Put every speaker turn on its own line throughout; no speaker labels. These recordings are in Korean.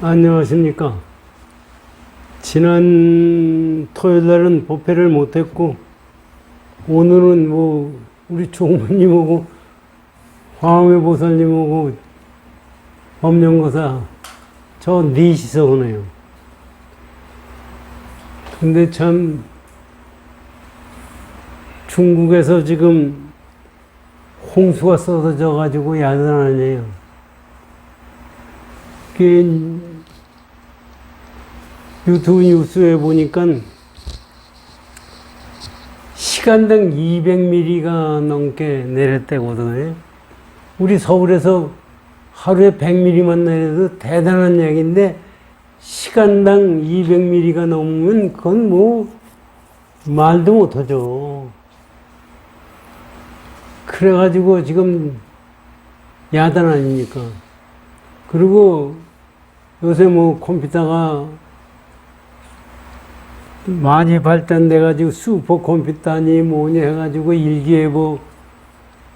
안녕하십니까. 지난 토요일 날은 법회를 못했고, 오늘은 우리 총무님하고 황회 보살님하고 법령거사 저 넷이서 오네요. 근데 참, 중국에서 지금 홍수가 쏟아져가지고 야단하네요. 유튜브 뉴스에 보니까 시간당 200mm가 넘게 내렸다거든요. 우리 서울에서 하루에 100mm만 내려도 대단한 얘기인데 시간당 200mm가 넘으면 그건 말도 못하죠. 그래가지고 지금 야단 아닙니까? 그리고 요새 컴퓨터가 많이 발달돼가지고 슈퍼컴퓨터니 뭐니 해가지고 일기예보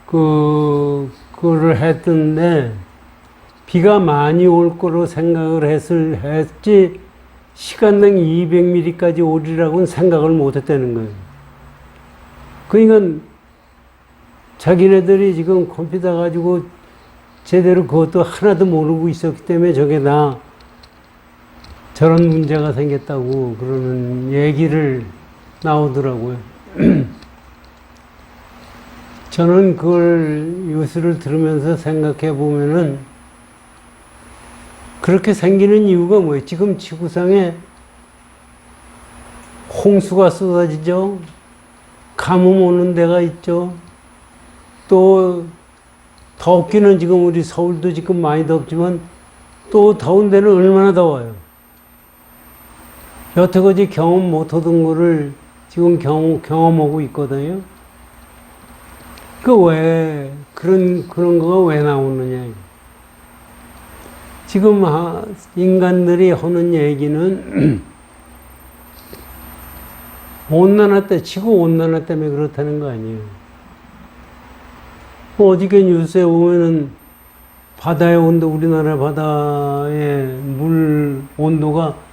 그거를 했던데 비가 많이 올 거로 생각을 했지 시간당 200mm까지 오리라고는 생각을 못 했다는 거예요. 그러니까 자기네들이 지금 컴퓨터 가지고 제대로 그것도 하나도 모르고 있었기 때문에 저게 다 저런 문제가 생겼다고 그러는 얘기를 나오더라고요. 저는 그걸 뉴스를 들으면서 생각해 보면은 그렇게 생기는 이유가 뭐예요? 지금 지구상에 홍수가 쏟아지죠. 가뭄 오는 데가 있죠. 또 덥기는 지금 우리 서울도 지금 많이 덥지만 또 더운 데는 얼마나 더워요. 여태까지 경험 못하던 거를 지금 경험하고 있거든요. 그런 거가 왜 나오느냐. 지금 인간들이 하는 얘기는 지구 온난화 때문에 그렇다는 거 아니에요. 어저께 뉴스에 보면은 바다의 온도, 우리나라 바다의 물 온도가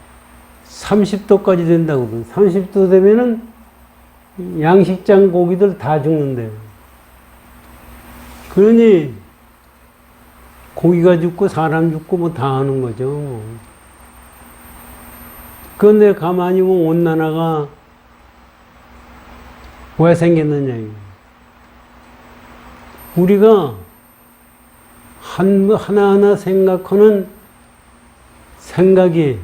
30도까지 된다고. 30도 되면은 양식장 고기들 다 죽는데요. 그러니 고기가 죽고 사람 죽고 다 하는 거죠. 그런데 가만히 보면 온난화가 왜 생겼느냐. 우리가 하나하나 생각하는 생각이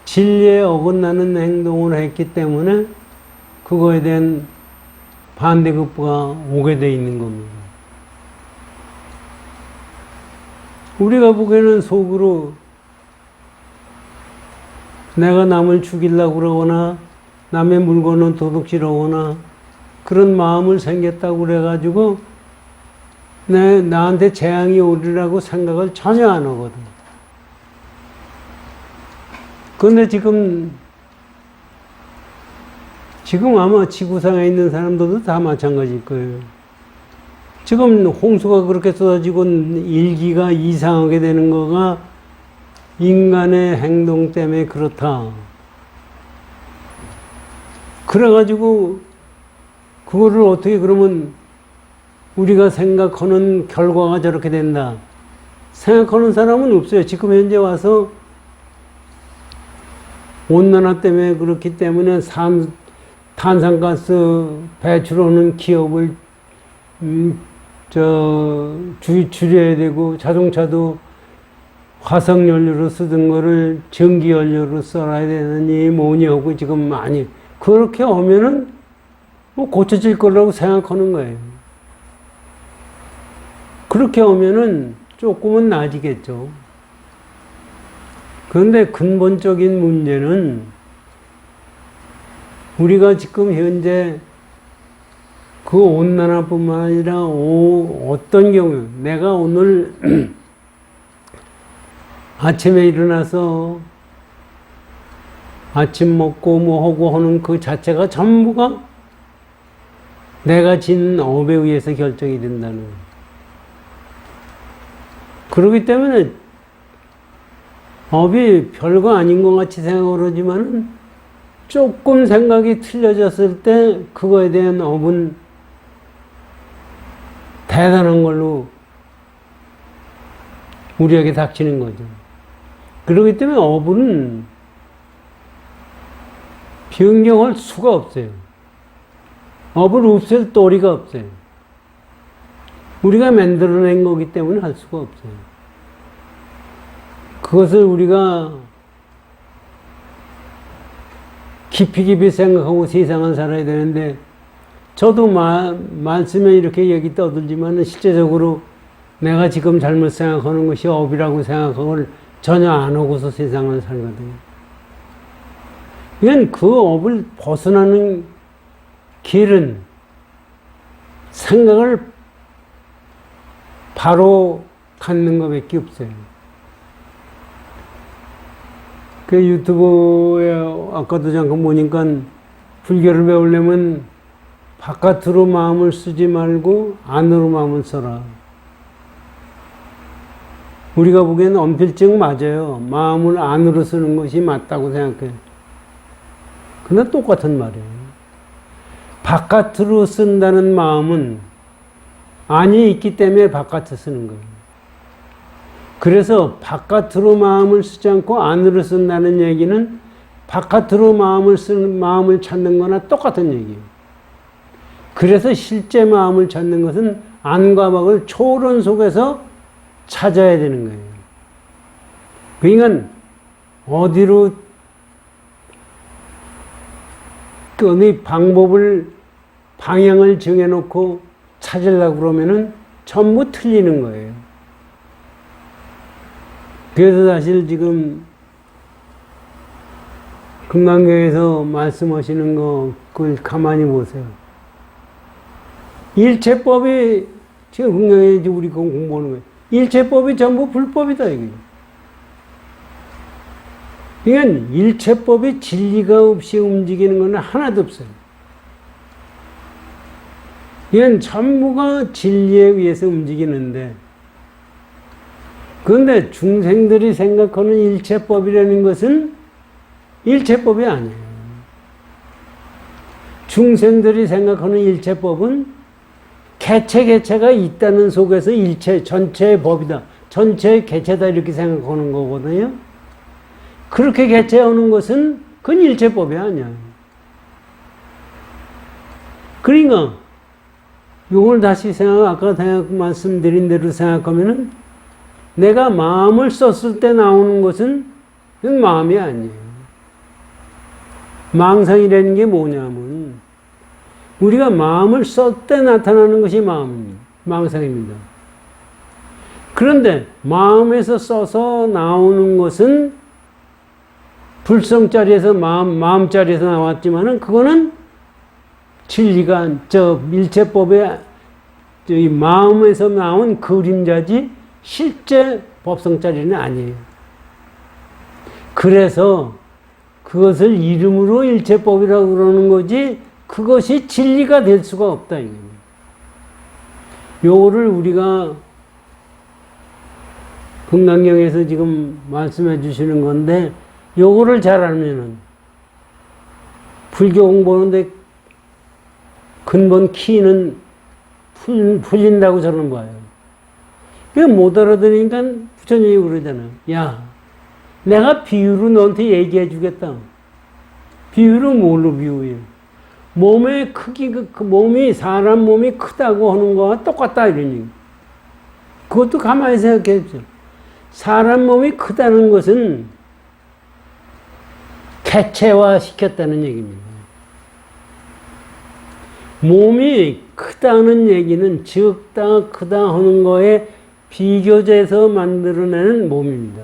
진리에 어긋나는 행동을 했기 때문에 그거에 대한 반대급부가 오게 돼 있는 겁니다. 우리가 보기에는 속으로 내가 남을 죽이려고 그러거나 남의 물건을 도둑질하거나 그런 마음을 생겼다고 그래가지고 나한테 재앙이 오리라고 생각을 전혀 안 하거든. 그런데 지금 아마 지구상에 있는 사람들도 다 마찬가지일 거예요. 지금 홍수가 그렇게 쏟아지고 일기가 이상하게 되는 거가 인간의 행동 때문에 그렇다. 그래가지고 그거를 어떻게 그러면 우리가 생각하는 결과가 저렇게 된다. 생각하는 사람은 없어요. 지금 현재 와서 온난화 때문에 그렇기 때문에 탄산가스 배출하는 기업을 줄여야 되고 자동차도 화석연료로 쓰던 거를 전기연료로 써야 되느니 뭐니 하고 지금 많이 그렇게 하면은 고쳐질 거라고 생각하는 거예요. 그렇게 하면은 조금은 나아지겠죠. 그런데 근본적인 문제는 우리가 지금 현재 그 온난화뿐만 아니라 어떤 경우 내가 오늘 아침에 일어나서 아침 먹고 하고 하는 그 자체가 전부가 내가 진 업에 의해서 결정이 된다는 거예요. 그렇기 때문에 업이 별거 아닌 것 같이 생각을 하지만 조금 생각이 틀려졌을 때 그거에 대한 업은 대단한 걸로 우리에게 닥치는 거죠. 그렇기 때문에 업은 변경할 수가 없어요. 업을 없앨 도리가 없어요. 우리가 만들어낸 거기 때문에 할 수가 없어요. 그것을 우리가 깊이 생각하고 세상을 살아야 되는데, 저도 말씀에 이렇게 얘기 떠들지만 실제적으로 내가 지금 잘못 생각하는 것이 업이라고 생각하고 전혀 안 하고서 세상을 살거든요. 그냥 그 업을 벗어나는 길은 생각을 바로 갖는 것밖에 없어요. 그 유튜브에 아까도 잠깐 보니까 불교를 배우려면 바깥으로 마음을 쓰지 말고 안으로 마음을 써라. 우리가 보기에는 언필증 맞아요. 마음을 안으로 쓰는 것이 맞다고 생각해요. 근데 똑같은 말이에요. 바깥으로 쓴다는 마음은 안이 있기 때문에 바깥에 쓰는 거예요. 그래서 바깥으로 마음을 쓰지 않고 안으로 쓴다는 얘기는 바깥으로 마음을 찾는 거나 똑같은 얘기예요. 그래서 실제 마음을 찾는 것은 안과 밖을 초론 속에서 찾아야 되는 거예요. 그러니까 어디로 어느 방향을 정해놓고 찾으려고 그러면은 전부 틀리는 거예요. 그래서 사실 지금 금강경에서 말씀하시는 거 그걸 가만히 보세요. 일체법이 지금 금강경에 우리 공부하는 거예요. 일체법이 전부 불법이다 이거예요. 그러니까 일체법이 진리가 없이 움직이는 건 하나도 없어요. 이건 전부가 진리에 의해서 움직이는데, 그런데 중생들이 생각하는 일체법이라는 것은 일체법이 아니에요. 중생들이 생각하는 일체법은 개체가 있다는 속에서 일체, 전체의 법이다. 전체의 개체다 이렇게 생각하는 거거든요. 그렇게 개체하는 것은 그건 일체법이 아니야. 그러니까 이걸 다시 아까 말씀드린 대로 생각하면은 내가 마음을 썼을 때 나오는 것은 그건 마음이 아니에요. 망상이라는 게 뭐냐면 우리가 마음을 쓸 때 나타나는 것이 망상입니다. 그런데 마음에서 써서 나오는 것은 불성자리에서 마음자리에서 나왔지만은 그거는 진리가 일체법의 마음에서 나온 그림자지 실제 법성자리는 아니에요. 그래서 그것을 이름으로 일체법이라고 그러는 거지 그것이 진리가 될 수가 없다 이겁니다. 요거를 우리가 금강경에서 지금 말씀해 주시는 건데 요거를 잘 알면은 불교 공부하는데 근본 키는 풀린다고 저는 봐요. 그게 못 알아들으니까 부처님이 그러잖아요. 야, 내가 비유로 너한테 얘기해 주겠다. 비유로 뭘로 비유해? 몸의 크기, 몸이, 사람 몸이 크다고 하는 거와 똑같다, 이러니. 그것도 가만히 생각해 보세요. 사람 몸이 크다는 것은 개체화 시켰다는 얘기입니다. 몸이 크다는 얘기는 적다, 크다 하는 거에 비교돼서 만들어내는 몸입니다.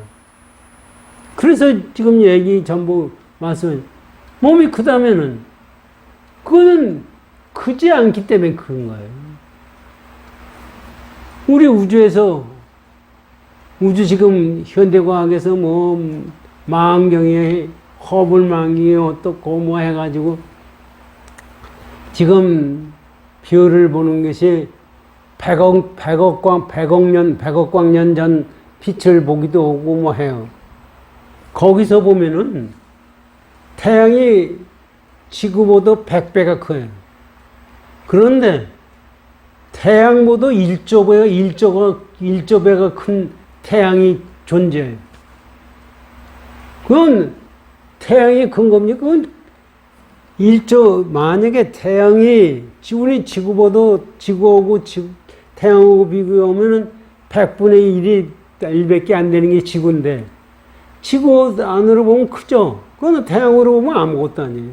그래서 지금 얘기 전부 말씀해 몸이 크다면은 그거는 크지 않기 때문에 큰 거예요. 우리 우주에서 우주 지금 현대과학에서 뭐 망원경에 허블망이 어떻고 뭐 해가지고 지금 별을 보는 것이 100억 광년 전 빛을 보기도 하고 뭐 해요. 거기서 보면은 태양이 지구보다 100배가 커요. 그런데 태양보다 1조 배가 큰 태양이 존재해요. 그건 태양이 큰 겁니까? 그건 만약에 태양이, 우리 지구하고 태양하고 비교하면은 100분의 1밖에 안 되는 게 지구인데, 지구 안으로 보면 크죠? 그건 태양으로 보면 아무것도 아니에요.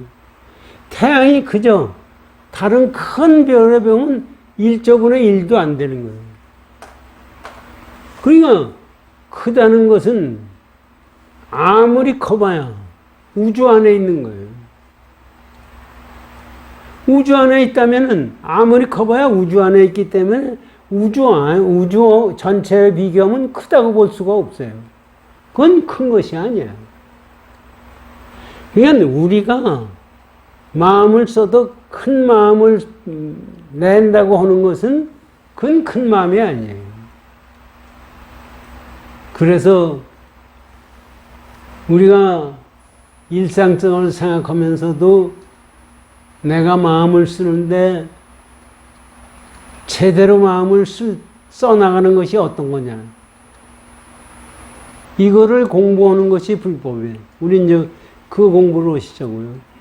태양이 크죠? 다른 큰 별에 보면 1조분의 1도 안 되는 거예요. 그러니까 크다는 것은 아무리 커봐야 우주 안에 있는 거예요. 우주 안에 있다면은 아무리 커봐야 우주 안에 있기 때문에 우주 전체에 비교하면 크다고 볼 수가 없어요. 그건 큰 것이 아니에요. 그러니까 우리가 마음을 써도 큰 마음을 낸다고 하는 것은 그건 큰 마음이 아니에요. 그래서 우리가 일상생활을 생각하면서도 내가 마음을 쓰는데 제대로 마음을 써나가는 것이 어떤 거냐. 이거를 공부하는 것이 불법이에요. 우리 이제 그 공부를 하시자고요.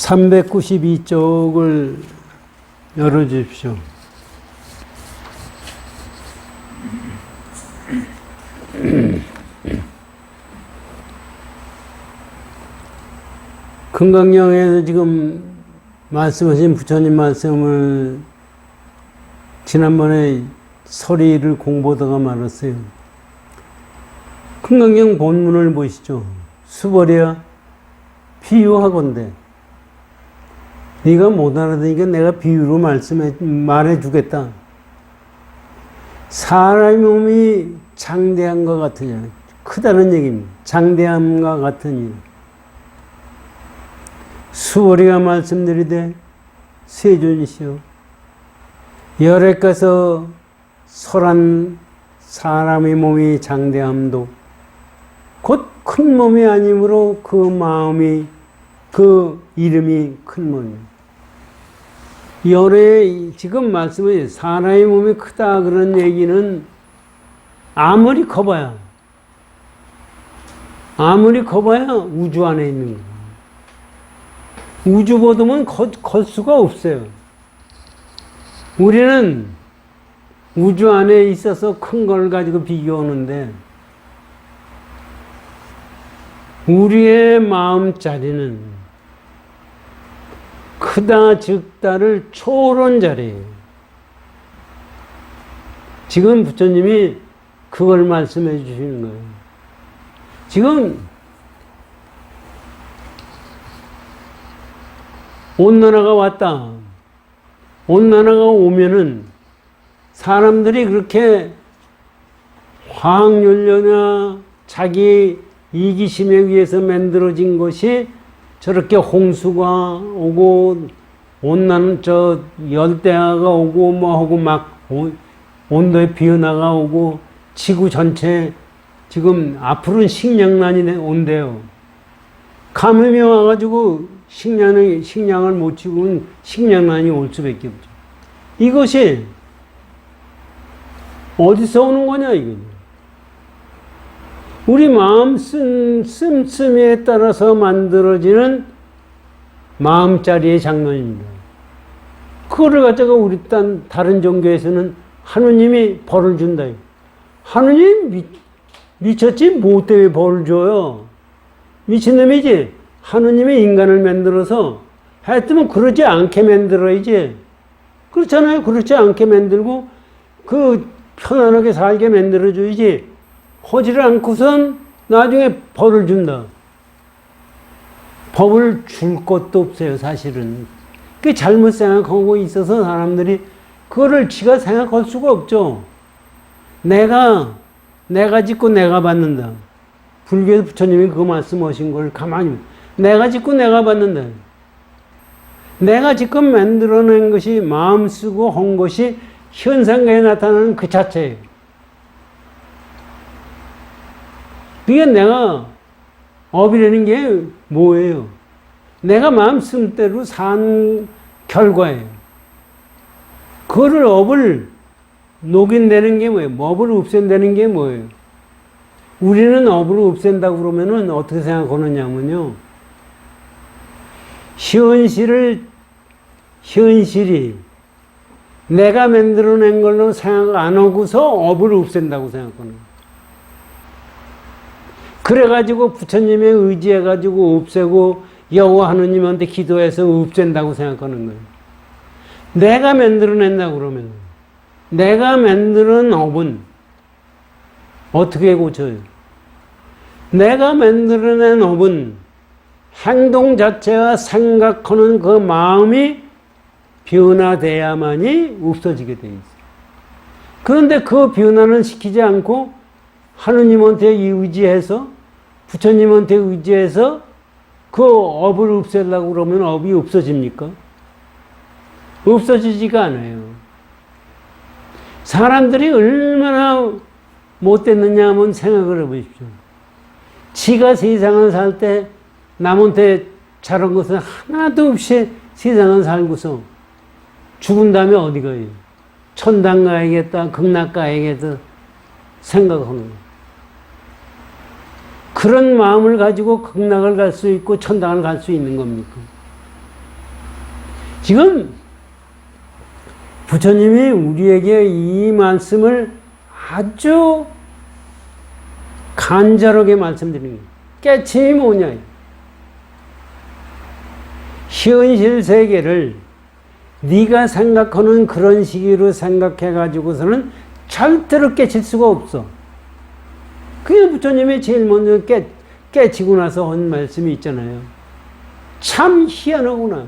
392쪽을 열어주십시오. 금강경에서 지금 말씀하신 부처님 말씀을 지난번에 서리를 공부하다가 말았어요. 금강경 본문을 보시죠. 수벌이야 비유하건대. 네가 못 알아듣으니까 내가 비유로 말해주겠다. 사람의 몸이 장대함과 같으냐. 크다는 얘기입니다. 장대함과 같으니. 수월이가 말씀드리되 세존이시여 열에 가서 설한 사람의 몸이 장대함도 곧 큰 몸이 아니므로 그 마음이 그 이름이 큰 몸이에요. 열에 지금 말씀은 사람의 몸이 크다 그런 얘기는 아무리 커봐야 우주 안에 있는 거예요. 우주보다는 걸 수가 없어요. 우리는 우주 안에 있어서 큰 걸 가지고 비교하는데 우리의 마음자리는 크다 적다를 초월한 자리예요. 지금 부처님이 그걸 말씀해 주시는 거예요. 지금 온난화가 왔다. 온난화가 오면은 사람들이 그렇게 화학연료나 자기 이기심에 의해서 만들어진 것이 저렇게 홍수가 오고 열대야가 오고 뭐 하고 막 온도의 변화가 오고 지구 전체 지금 앞으로는 식량난이 온대요. 감염이 와가지고 식량을 못 치고는 식량난이 올 수밖에 없죠. 이것이 어디서 오는 거냐 이거죠. 우리 마음 씀씀이에 따라서 만들어지는 마음자리의 장면입니다. 그거를 갖다가 우리 다른 종교에서는 하느님이 벌을 준다. 하느님 미쳤지? 뭐 때문에 벌을 줘요? 미친놈이지? 하느님이 인간을 만들어서 하여튼 그러지 않게 만들어야지. 그렇잖아요. 그렇지 않게 만들고 편안하게 살게 만들어줘야지. 하지를 않고선 나중에 벌을 준다. 법을 줄 것도 없어요, 사실은. 그게 잘못 생각하고 있어서 사람들이 그거를 지가 생각할 수가 없죠. 내가 짓고 내가 받는다. 불교에서 부처님이 그 말씀하신 걸 가만히 내가 짓고 내가 받는다. 내가 지금 만들어낸 것이 마음 쓰고 한 것이 현상계에 나타나는 그 자체예요. 그게 내가 업이라는 게 뭐예요? 내가 마음 쓴 대로 산 결과예요. 그거를 업을 녹인다는 게 뭐예요? 업을 없앤다는 게 뭐예요? 우리는 업을 없앤다고 그러면은 어떻게 생각하느냐면요. 현실이 내가 만들어낸 걸로 생각 안 하고서 업을 없앤다고 생각하는 거예요. 그래가지고 부처님에 의지해가지고 없애고 여호와 하느님한테 기도해서 없앤다고 생각하는 거예요. 내가 만들어낸다고 그러면 내가 만드는 업은 어떻게 고쳐요? 내가 만들어낸 업은 행동 자체와 생각하는 그 마음이 변화돼야만이 없어지게 돼 있어요. 그런데 그 변화는 시키지 않고 하느님한테 의지해서 부처님한테 의지해서 그 업을 없애려고 그러면 업이 없어집니까? 없어지지가 않아요. 사람들이 얼마나 못됐느냐 한번 생각을 해보십시오. 지가 세상을 살 때 남한테 잘한 것은 하나도 없이 세상을 살고서 죽은 다음에 어디 가요? 천당 가야겠다, 극락 가야겠다 생각하는 거예요. 그런 마음을 가지고 극락을 갈 수 있고 천당을 갈 수 있는 겁니까? 지금 부처님이 우리에게 이 말씀을 아주 간절하게 말씀드리는 거예요. 깨침이 뭐냐? 현실 세계를 네가 생각하는 그런 식으로 생각해 가지고서는 절대로 깨칠 수가 없어. 그게 부처님이 제일 먼저 깨치고 나서 한 말씀이 있잖아요. 참 희한하구나.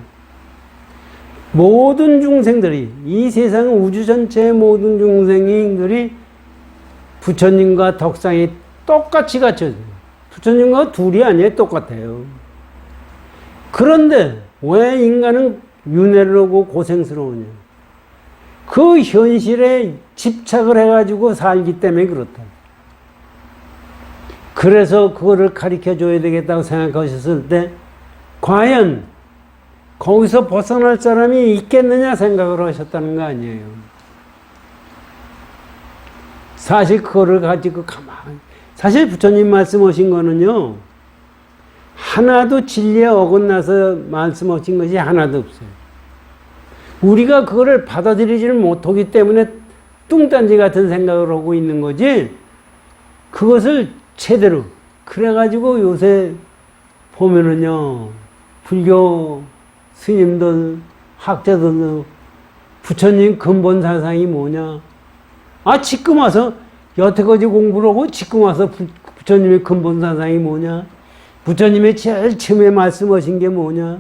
모든 중생들이, 이 세상 우주 전체의 모든 중생들이 부처님과 덕상이 똑같이 갖춰져요. 부처님과 둘이 아니에요. 똑같아요. 그런데 왜 인간은 윤회를 하고 고생스러우냐? 그 현실에 집착을 해가지고 살기 때문에 그렇다. 그래서 그거를 가르쳐 줘야 되겠다고 생각하셨을 때 과연 거기서 벗어날 사람이 있겠느냐 생각을 하셨다는 거 아니에요. 사실 그거를 가지고 사실 부처님 말씀하신 거는요, 하나도 진리에 어긋나서 말씀하신 것이 하나도 없어요. 우리가 그거를 받아들이지를 못하기 때문에 뚱딴지 같은 생각을 하고 있는 거지, 그것을 제대로. 그래가지고 요새 보면은요, 불교 스님들, 학자들도 부처님 근본 사상이 뭐냐? 지금 와서 여태까지 공부를 하고 지금 와서 부처님의 근본 사상이 뭐냐? 부처님의 제일 처음에 말씀하신 게 뭐냐?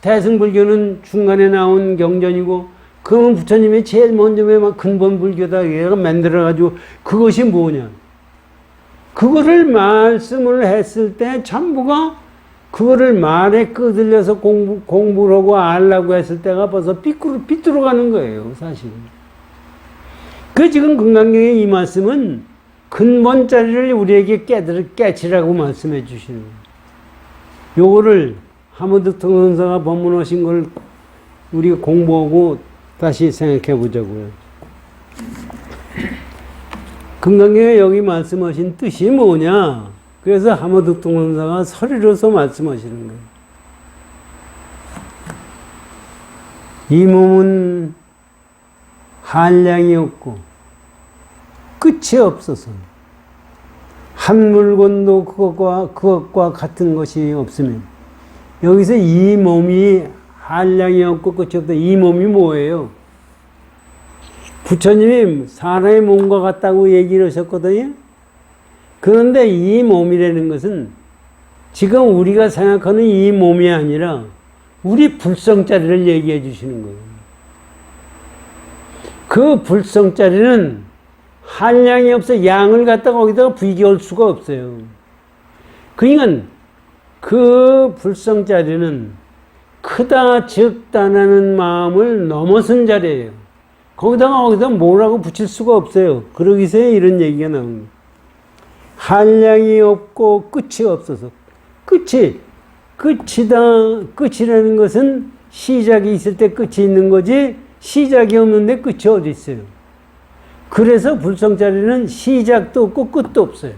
대승불교는 중간에 나온 경전이고, 그러면 부처님이 제일 먼저 근본 불교다 얘가 만들어가지고 그것이 뭐냐? 그거를 말씀을 했을 때 전부가 그거를 말에 끄들려서 공부를 하고 알라고 했을 때가 벌써 삐뚤어 가는 거예요, 사실. 그 지금 금강경의 이 말씀은 근본자리를 우리에게 깨치라고 말씀해 주시는 거예요. 요거를 하모드통 선사가 법문하신 걸 우리가 공부하고 다시 생각해 보자고요. 금강경에 여기 말씀하신 뜻이 뭐냐? 그래서 하모드통 선사가 서리로서 말씀하시는 거예요. 이 몸은 한량이 없고 끝이 없어서 한 물건도 그것과 같은 것이 없으면, 여기서 이 몸이 한량이 없고 끝이 없다. 이 몸이 뭐예요? 부처님이 사람의 몸과 같다고 얘기를 하셨거든요. 그런데 이 몸이라는 것은 지금 우리가 생각하는 이 몸이 아니라 우리 불성자리를 얘기해 주시는 거예요. 그 불성자리는 한량이 없어. 양을 갖다가 거기다가 비교할 수가 없어요. 그러니까 그 불성자리는 크다 적다라는 마음을 넘어선 자리예요. 거기다 뭐라고 붙일 수가 없어요. 그러기서 이런 얘기가 나옵니다. 한량이 없고 끝이 없어서. 끝이라는 것은 시작이 있을 때 끝이 있는 거지, 시작이 없는데 끝이 어디 있어요. 그래서 불성자리는 시작도 없고 끝도 없어요.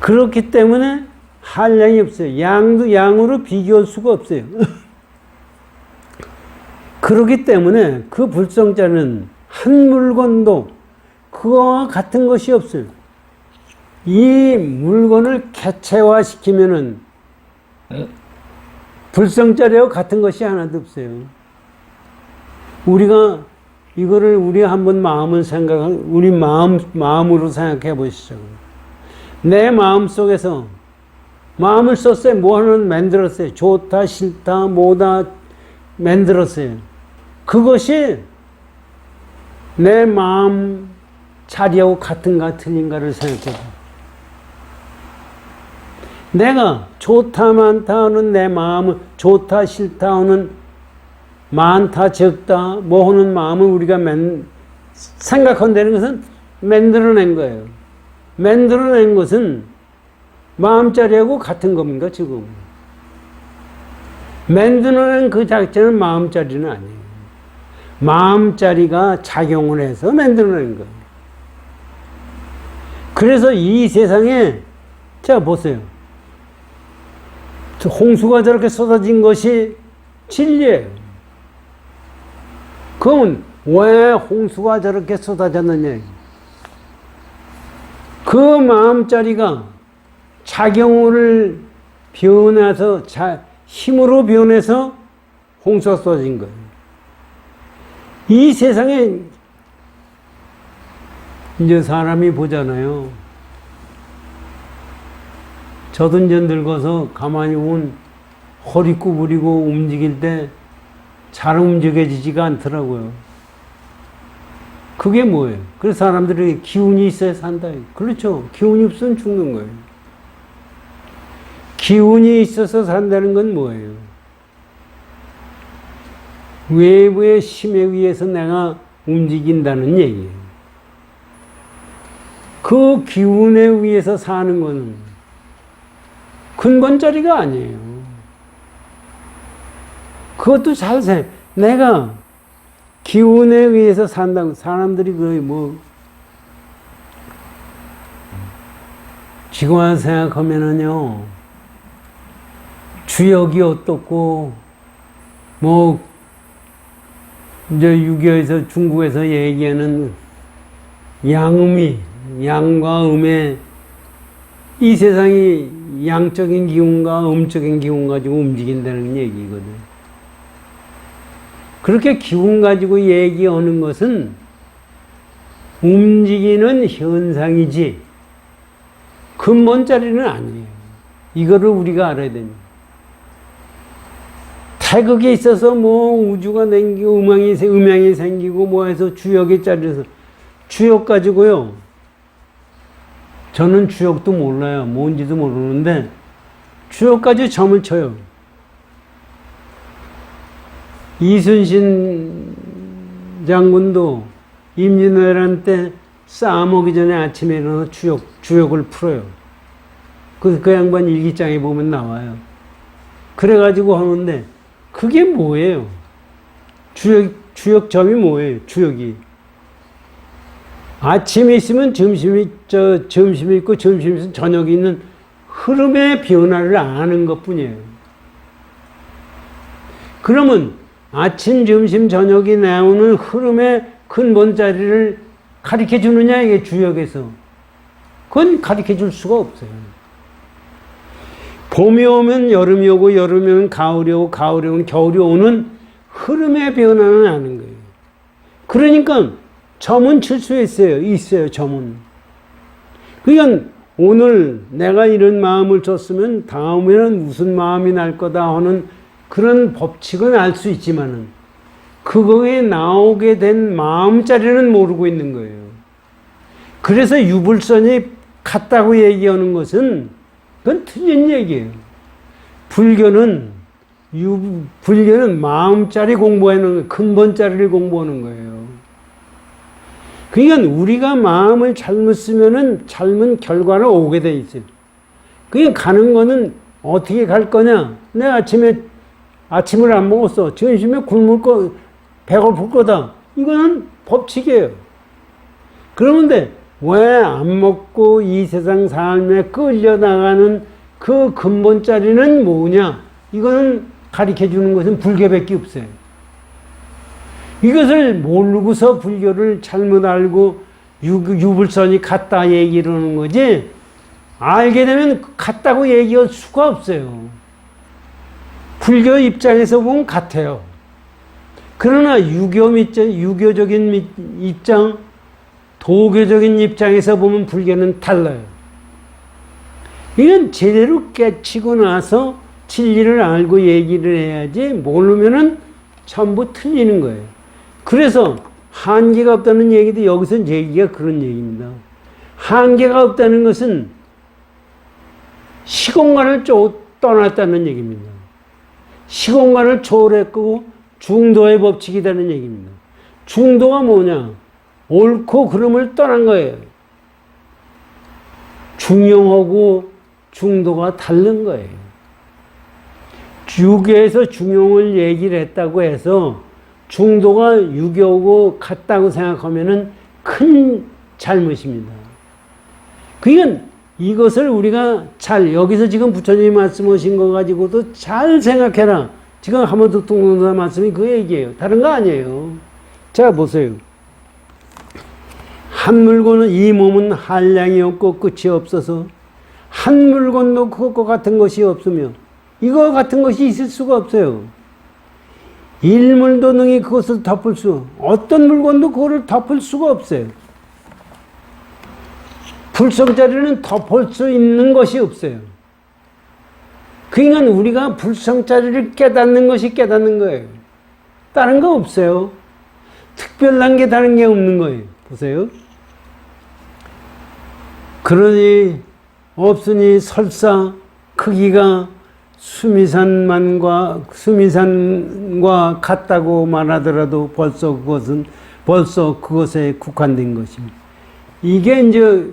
그렇기 때문에 한량이 없어요. 양으로 비교할 수가 없어요. 그렇기 때문에 그 불성자는 한 물건도 그거와 같은 것이 없어요. 이 물건을 개체화시키면은 불성자리와 같은 것이 하나도 없어요. 우리가 한번 우리 마음으로 생각해 보시죠. 내 마음 속에서 마음을 썼어요. 뭐 하나는 만들었어요. 좋다, 싫다, 뭐다 만들었어요. 그것이 내 마음 자리하고 같은가 틀린가를 생각해 봐. 내가 좋다, 많다 하는 내 마음을, 좋다, 싫다 하는 많다, 적다, 뭐 하는 마음을 우리가 생각한다는 것은 만들어낸 거예요. 만들어낸 것은 마음자리하고 같은 겁니까, 지금? 만들어낸 그 자체는 마음자리는 아니에요. 마음자리가 작용을 해서 만들어낸 거예요. 그래서 이 세상에, 자, 보세요. 홍수가 저렇게 쏟아진 것이 진리예요. 그러면 왜 홍수가 저렇게 쏟아졌느냐? 그 마음자리가 작용을 변해서 힘으로 변해서 홍수가 쏟아진 거예요. 이 세상에 이제 사람이 보잖아요. 저도 이제 늙어서 가만히 보면 허리 구부리고 움직일 때 잘 움직여지지가 않더라고요. 그게 뭐예요? 그래서 사람들이 기운이 있어야 산다. 그렇죠. 기운이 없으면 죽는 거예요. 기운이 있어서 산다는 건 뭐예요? 외부의 힘에 의해서 내가 움직인다는 얘기예요. 그 기운에 의해서 사는 것은 근본자리가 아니에요. 그것도 잘 생. 내가 기운에 의해서 산다고 사람들이 지금 와서 생각하면은요, 주역이 어떻고 이제 유교에서 중국에서 얘기하는 양과 음의 이 세상이 양적인 기운과 음적인 기운 가지고 움직인다는 얘기거든. 그렇게 기운 가지고 얘기하는 것은 움직이는 현상이지 근본자리는 아니에요. 이거를 우리가 알아야 됩니다. 태극에 있어서 우주가 생기고 음양이 생기고 해서 주역의 자리에서 주역 가지고요. 저는 주역도 몰라요. 뭔지도 모르는데 주역 가지고 점을 쳐요. 이순신 장군도 임진왜란 때 싸먹기 전에 아침에 일어나서 주역을 풀어요. 그 양반 일기장에 보면 나와요. 그래가지고 하는데 그게 뭐예요? 주역점이 뭐예요? 주역이. 아침에 있으면 점심이 있고 점심이 있으면 저녁이 있는 흐름의 변화를 아는 것 뿐이에요. 그러면 아침, 점심, 저녁이 나오는 흐름의 근본 자리를 가르쳐 주느냐, 이게 주역에서. 그건 가르쳐 줄 수가 없어요. 봄이 오면 여름이 오고, 여름이 오면 가을이 오고, 가을이 오면 겨울이 오는 흐름의 변화는 아는 거예요. 그러니까 점은 칠 수 있어요, 점은. 그러니까 오늘 내가 이런 마음을 줬으면 다음에는 무슨 마음이 날 거다 하는 그런 법칙은 알 수 있지만은 그거에 나오게 된 마음자리는 모르고 있는 거예요. 그래서 유불선이 같다고 얘기하는 것은 그건 틀린 얘기예요. 불교는 마음자리 공부하는 거예요. 근본자리를 공부하는 거예요. 그러니까 우리가 마음을 잘못 쓰면은 잘못 결과는 오게 돼 있어요. 그러니까 가는 거는 어떻게 갈 거냐? 내가 아침을 안 먹었어. 점심에 굶을 거, 배고플 거다. 이거는 법칙이에요. 그런데 왜 안 먹고 이 세상 삶에 끌려나가는 그 근본자리는 뭐냐? 이거는 가르쳐 주는 것은 불교밖에 없어요. 이것을 모르고서 불교를 잘못 알고 유불선이 같다 얘기를 하는 거지, 알게 되면 같다고 얘기할 수가 없어요. 불교 입장에서 보면 같아요. 그러나 유교적인 입장, 도교적인 입장에서 보면 불교는 달라요. 이건 제대로 깨치고 나서 진리를 알고 얘기를 해야지, 모르면은 전부 틀리는 거예요. 그래서 한계가 없다는 얘기도 여기서 얘기가 그런 얘기입니다. 한계가 없다는 것은 시공간을 떠났다는 얘기입니다. 시공간을 초월했고 중도의 법칙이라는 얘기입니다. 중도가 뭐냐? 옳고 그름을 떠난 거예요. 중용하고 중도가 다른 거예요. 유교에서 중용을 얘기를 했다고 해서 중도가 유교하고 같다고 생각하면은 큰 잘못입니다. 그러니까 이것을 우리가 여기서 지금 부처님이 말씀하신 거 가지고도 잘 생각해라. 지금 하모드 통도사 말씀이 그 얘기예요. 다른 거 아니에요. 자, 보세요. 한 물건은 이 몸은 한량이 없고 끝이 없어서 한 물건도 그것과 같은 것이 없으며 이거 같은 것이 있을 수가 없어요. 일물도 능히 그것을 덮을 어떤 물건도 그거를 덮을 수가 없어요. 불성자리는 덮을 수 있는 것이 없어요. 그러니까 우리가 불성자리를 깨닫는 것이 깨닫는 거예요. 다른 거 없어요. 특별한 게 다른 게 없는 거예요. 보세요. 그러니 없으니 설사 크기가 수미산과 같다고 말하더라도 벌써 그것에 국한된 것입니다. 이게 이제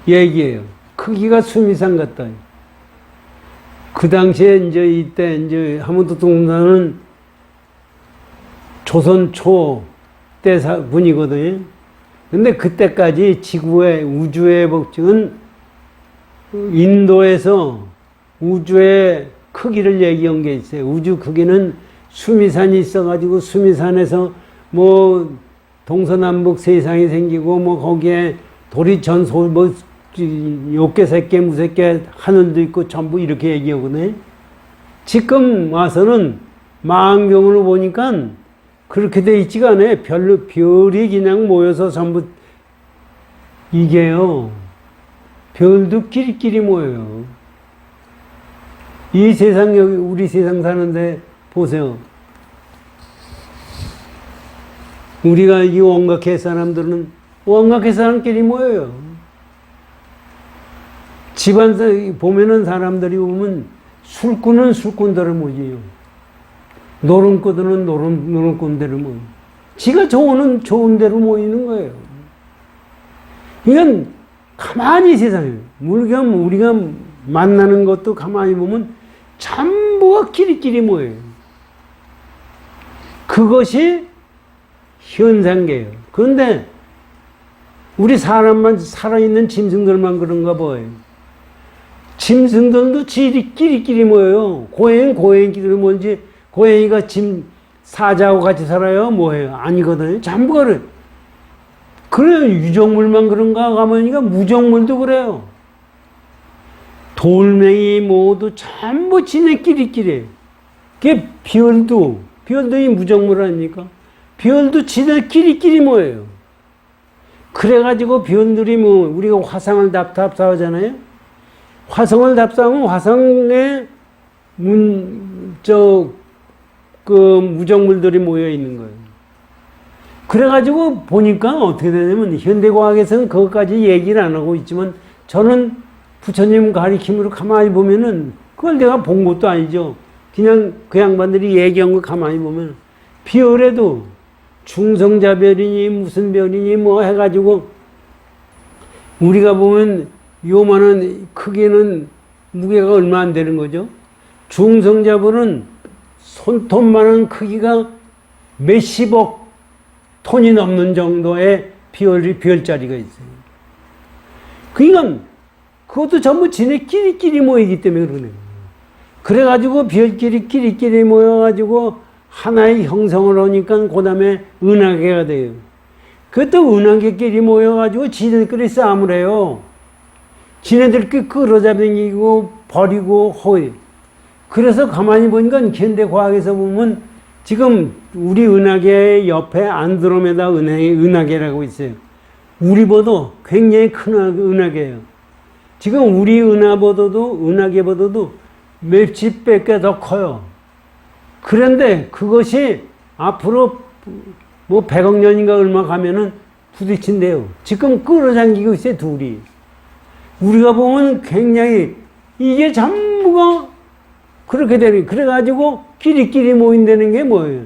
얘기예요. 크기가 수미산 같다. 그 당시에 이때 하모드 통도사는 조선 초 때 분이거든요. 근데 그때까지 우주의 법칙은 인도에서 우주의 크기를 얘기한 게 있어요. 우주 크기는 수미산이 있어가지고 수미산에서 뭐 동서남북 세상이 생기고 거기에 돌이 요께 새끼 무새끼 하늘도 있고 전부 이렇게 얘기하거든요. 지금 와서는 망경으로 보니까 그렇게 돼 있지가 않아요. 별이 그냥 모여서 전부 이게요. 별도 끼리끼리 모여요. 이 세상, 우리 세상 사는데 보세요. 우리가 이 원각회 사람들은 원각회 사람끼리 모여요. 집안 보면은 사람들이 보면 술꾼은 술꾼대로 모여요. 노름꾼들은 노름꾼대로 모여요. 지가 좋은 대로 모이는 거예요. 이건 가만히 세상에 우리가 만나는 것도 가만히 보면 전부가 끼리끼리 모여요. 그것이 현상계예요. 그런데 우리 사람만 살아있는 짐승들만 그런가 봐요. 짐승들도 끼리끼리 모여요. 고양이끼리 뭔지 고양이가 사자하고 같이 살아요? 뭐예요? 아니거든요. 전부가 그래요. 그래요. 유정물만 그런가 가보니까 무정물도 그래요. 돌멩이 모두 전부 지네끼리끼리. 그게 별도 이 무정물 아닙니까? 별도 지네끼리끼리 모여요. 그래가지고 별들이 우리가 화상을 답사하잖아요. 화성을 답사하면 화성에 무정물들이 모여 있는 거예요. 그래가지고 보니까 어떻게 되냐면 현대과학에서는 그것까지 얘기를 안 하고 있지만 저는 부처님 가리킴으로 가만히 보면은 그걸 내가 본 것도 아니죠. 그냥 그 양반들이 얘기한 거 가만히 보면 비열에도 중성자별이니 무슨 별이니 뭐 해가지고 우리가 보면 요만한 크기는 무게가 얼마 안 되는 거죠. 중성자별은 손톱만한 크기가 몇십억 톤이 넘는 정도의 별자리가 있어요. 그러니까 그것도 전부 지네끼리끼리 모이기 때문에 그러네요. 그래가지고 별끼리 끼리끼리 모여가지고 하나의 형성을 하니까 그 다음에 은하계가 돼요. 그것도 은하계끼리 모여가지고 지네들끼리 싸움을 해요. 지네들끼리 끌어잡히고 버리고 허해. 그래서 가만히 보니까 현대 과학에서 보면 지금 우리 은하계 옆에 안드로메다 은하계라고 있어요. 우리보다 굉장히 큰 은하계예요. 지금 우리 은하계보다도 몇십 배가 더 커요. 그런데 그것이 앞으로 뭐 100억 년인가 얼마 가면은 부딪힌대요. 지금 끌어당기고 있어요, 둘이. 우리가 보면 굉장히 이게 전부가 그렇게 되는, 그래가지고 끼리끼리 모인다는 게 뭐예요?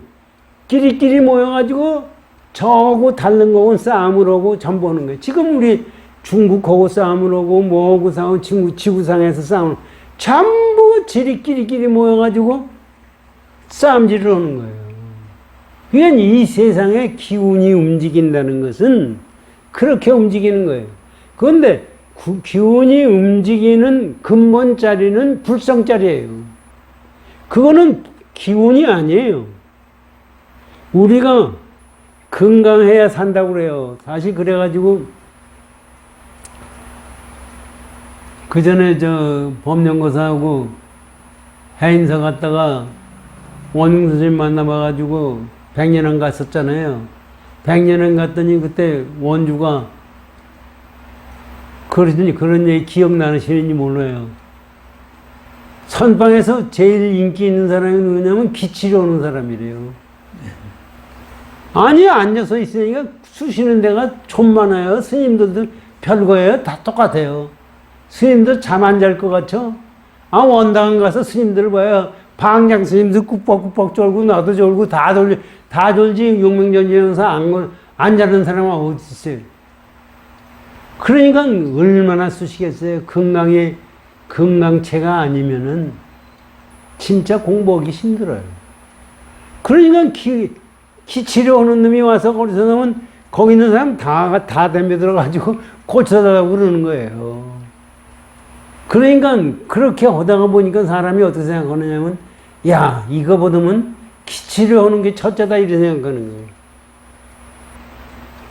끼리끼리 모여가지고 저하고 다른 거하고 싸움을 하고 전부 하는 거예요. 지금 우리 중국하고 싸움을 하고 뭐하고 싸우고 지구상에서 싸우는 전부 지리끼리끼리 모여가지고 싸움질을 하는 거예요. 그러니까 이 세상에 기운이 움직인다는 것은 그렇게 움직이는 거예요. 그런데 기운이 움직이는 근본 자리는 불성자리예요. 그거는 기운이 아니에요. 우리가 건강해야 산다고 그래요. 사실 그래가지고 그 전에 저 법령고사하고 해인사 갔다가 원흥 선생님 만나봐가지고 백년원 갔었잖아요. 백년원 갔더니 그때 원주가 그런 얘기 기억나시는지 몰라요. 선방에서 제일 인기 있는 사람이 누구냐면 기치러 오는 사람이래요. 아니, 앉아서 있으니까 쑤시는 데가 좀 많아요. 스님들도 별거예요. 다 똑같아요. 스님도 잠 안 잘 것 같죠? 아, 원당 가서 스님들 봐요. 방장 스님도 꾹뻑꾹뻑 졸고 나도 졸고 다 졸지. 용맹전지연사 안 자는 사람은 어디 있어요? 그러니까 얼마나 쑤시겠어요. 건강체가 아니면은 진짜 공부하기 힘들어요. 그러니까 기치려 오는 놈이 와서 거기서 나면 거기 있는 사람 다 덤벼들어가지고 고쳐달라고 그러는 거예요. 그러니까 그렇게 하다가 보니까 사람이 어떻게 생각하느냐면, 야, 이거 보면 기치려 하는 게 첫째다, 이렇게 생각하는 거예요.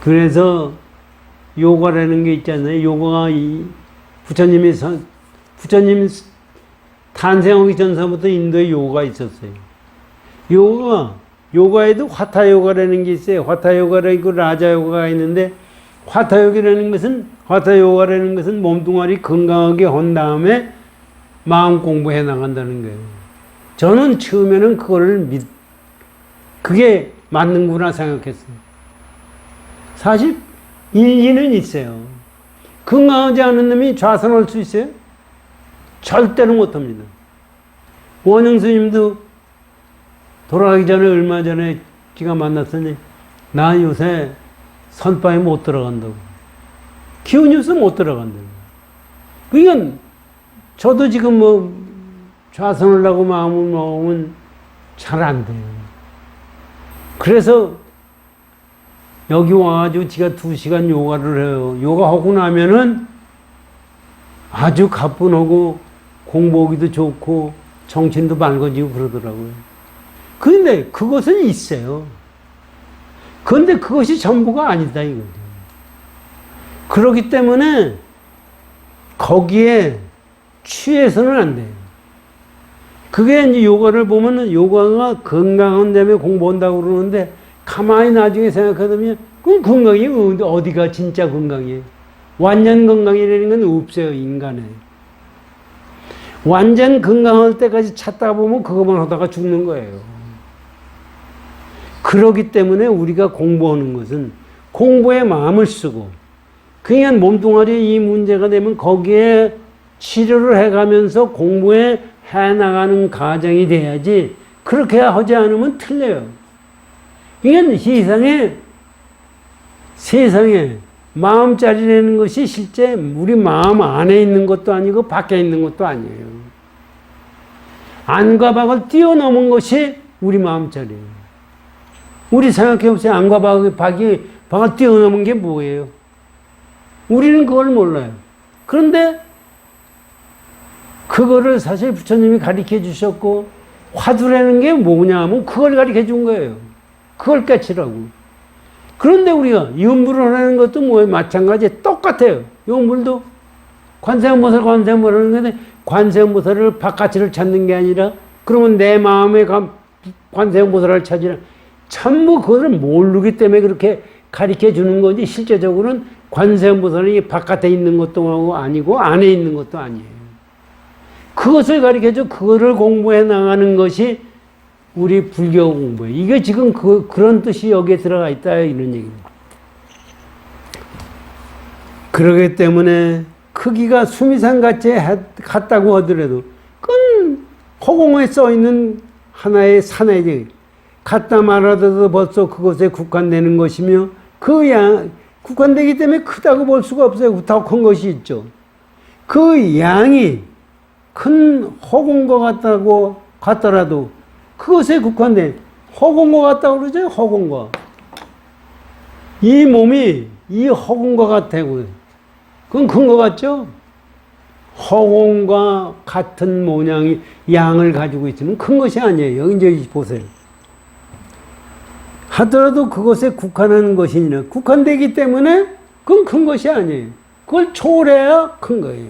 그래서 요가라는 게 있잖아요. 요가가 부처님 탄생하기 전서부터 인도에 요가가 있었어요. 요가에도 화타 요가라는 게 있어요. 화타 요가라 있고 라자 요가가 있는데, 화타 요가라는 것은 몸뚱아리 건강하게 한 다음에 마음 공부해 나간다는 거예요. 저는 처음에는 그게 맞는구나 생각했어요. 사실 일리는 있어요. 건강하지 않은 놈이 좌선할 수 있어요? 절대로 못합니다. 원영 스님도 돌아가기 전에 얼마 전에 제가 만났더니 나 요새 선방에 못 들어간다고. 기운이 없어 못 들어간다고. 그러니까 저도 지금 뭐 좌선을 하고 마음을 먹으면 잘 안 돼요. 그래서 여기 와가지고 제가 2시간 요가를 해요. 요가하고 나면은 아주 가뿐하고 공부하기도 좋고 정신도 맑아지고 그러더라고요. 그런데 그것은 있어요. 그런데 그것이 전부가 아니다 이거죠. 그렇기 때문에 거기에 취해서는 안 돼요. 그게 이제 요가를 보면은 요가가 건강한 다음에 공부한다고 그러는데 가만히 나중에 생각하면 그 건강이 어디가 진짜 건강이에요? 완전 건강이라는 건 없어요, 인간에. 완전 건강할 때까지 찾다 보면 그것만 하다가 죽는 거예요. 그러기 때문에 우리가 공부하는 것은 공부에 마음을 쓰고 그냥 몸뚱아리 이 문제가 되면 거기에 치료를 해가면서 공부에 해나가는 과정이 돼야지 그렇게 하지 않으면 틀려요. 이건 세상에 마음자리라는 것이 실제 우리 마음 안에 있는 것도 아니고 밖에 있는 것도 아니에요. 안과 밖을 뛰어넘은 것이 우리 마음자리예요. 우리 생각해보세요. 안과 밖을 뛰어넘은 게 뭐예요? 우리는 그걸 몰라요. 그런데 그거를 사실 부처님이 가르쳐 주셨고 화두라는 게 뭐냐 하면 그걸 가르쳐 준 거예요. 그걸 깨치라고. 그런데 우리가 염불을 하는 것도 뭐예요? 마찬가지 똑같아요. 염불도 관세음보살 하는 건데 관세음보살을 바깥을 찾는 게 아니라 그러면 내 마음에 관세음보살을 찾으라. 전부 그것을 모르기 때문에 그렇게 가르쳐 주는 거지 실제적으로는 관세음보살이 바깥에 있는 것도 아니고 안에 있는 것도 아니에요. 그것을 가르쳐줘 그거를 공부해 나가는 것이 우리 불교 공부예요. 이게 지금 그런 뜻이 여기에 들어가 있다 이런 얘기입니다. 그러기 때문에 크기가 수미산 같다고 하더라도 그건 허공에 써 있는 하나의 산에 갖다 말하더라도 벌써 그것에 국한되는 것이며 국한되기 때문에 크다고 볼 수가 없어요. 더 큰 것이 있죠. 그 양이 큰 허공과 같더라도 그것에 국한된 허공과 같다고 그러죠. 허공과 이 몸이 이 허공과 같다고요. 그건 큰 것 같죠. 허공과 같은 모양이 양을 가지고 있으면 큰 것이 아니에요. 이제 보세요. 하더라도 그것에 국한하는 것이니라 국한되기 때문에 그건 큰 것이 아니에요. 그걸 초월해야 큰 거예요.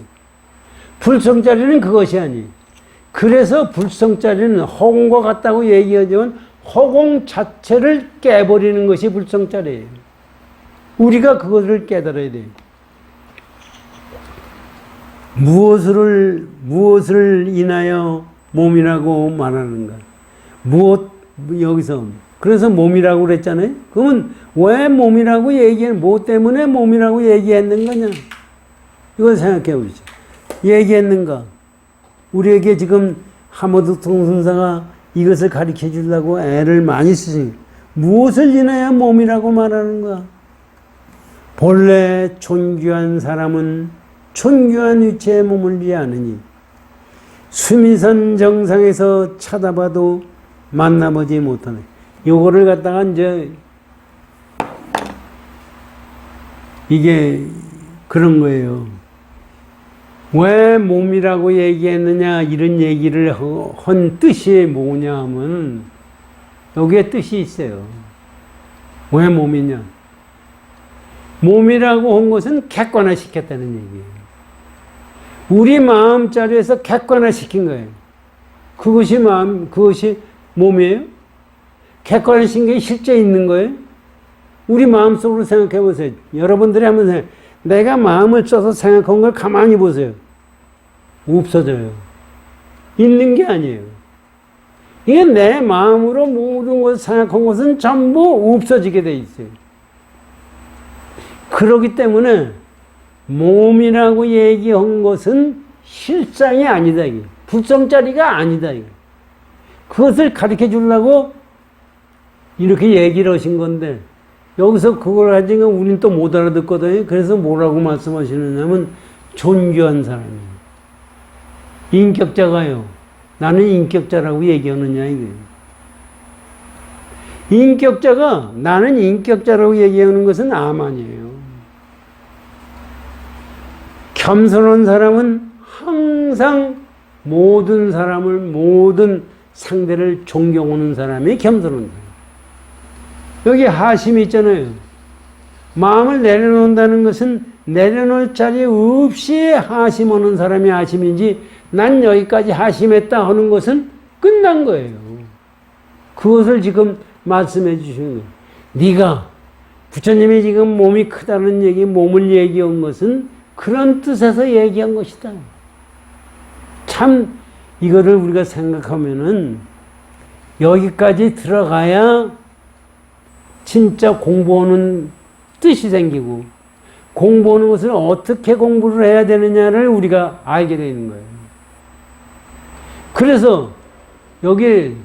불성자리는 그것이 아니에요. 그래서 불성자리는 허공과 같다고 얘기하지만 허공 자체를 깨버리는 것이 불성자리예요. 우리가 그것을 깨달아야 돼요. 무엇을 인하여 몸이라고 말하는가? 여기서 그래서 몸이라고 그랬잖아요. 그러면 왜 몸이라고 뭐 때문에 몸이라고 얘기했는 거냐? 이걸 생각해 보시죠. 얘기했는가? 우리에게 지금 하모드 통순사가 이것을 가르쳐 주려고 애를 많이 쓰시니 무엇을 인하여 몸이라고 말하는가? 본래 존귀한 사람은 존귀한 위치에 머물지 않으니 수미선 정상에서 찾아봐도 만나보지 못하네. 요거를 갖다가 이제 이게 그런 거예요. 왜 몸이라고 얘기했느냐 이런 얘기를 한 뜻이 뭐냐 하면 여기에 뜻이 있어요. 왜 몸이냐? 몸이라고 한 것은 객관화시켰다는 얘기예요. 우리 마음자리에서 객관화시킨 거예요. 그것이 몸이에요? 객관화시킨 게 실제 있는 거예요? 우리 마음속으로 생각해 보세요. 여러분들이 한번 생각해. 내가 마음을 써서 생각한 걸 가만히 보세요. 없어져요. 있는 게 아니에요. 이게 내 마음으로 모든 것을 생각한 것은 전부 없어지게 돼 있어요. 그렇기 때문에 몸이라고 얘기한 것은 실상이 아니다. 불성자리가 아니다. 그것을 가르쳐 주려고 이렇게 얘기를 하신 건데 여기서 그걸 가지고 우리는 또 못 알아듣거든요. 그래서 뭐라고 말씀하시느냐면 존귀한 사람이에요. 인격자가요. 나는 인격자라고 얘기하느냐 이거예요. 나는 인격자라고 얘기하는 것은 암 아니에요. 겸손한 사람은 항상 모든 상대를 존경하는 사람이 겸손한 사람. 여기 하심이 있잖아요. 마음을 내려놓는다는 것은 내려놓을 자리 없이 하심하는 사람이 하심이지 난 여기까지 하심했다 하는 것은 끝난 거예요. 그것을 지금 말씀해 주시는 거예요. 네가 부처님이 지금 몸이 크다는 얘기, 몸을 얘기한 것은 그런 뜻에서 얘기한 것이다. 참 이거를 우리가 생각하면은 여기까지 들어가야 진짜 공부하는 뜻이 생기고 공부하는 것을 어떻게 공부를 해야 되느냐를 우리가 알게 되는 거예요. 그래서 여기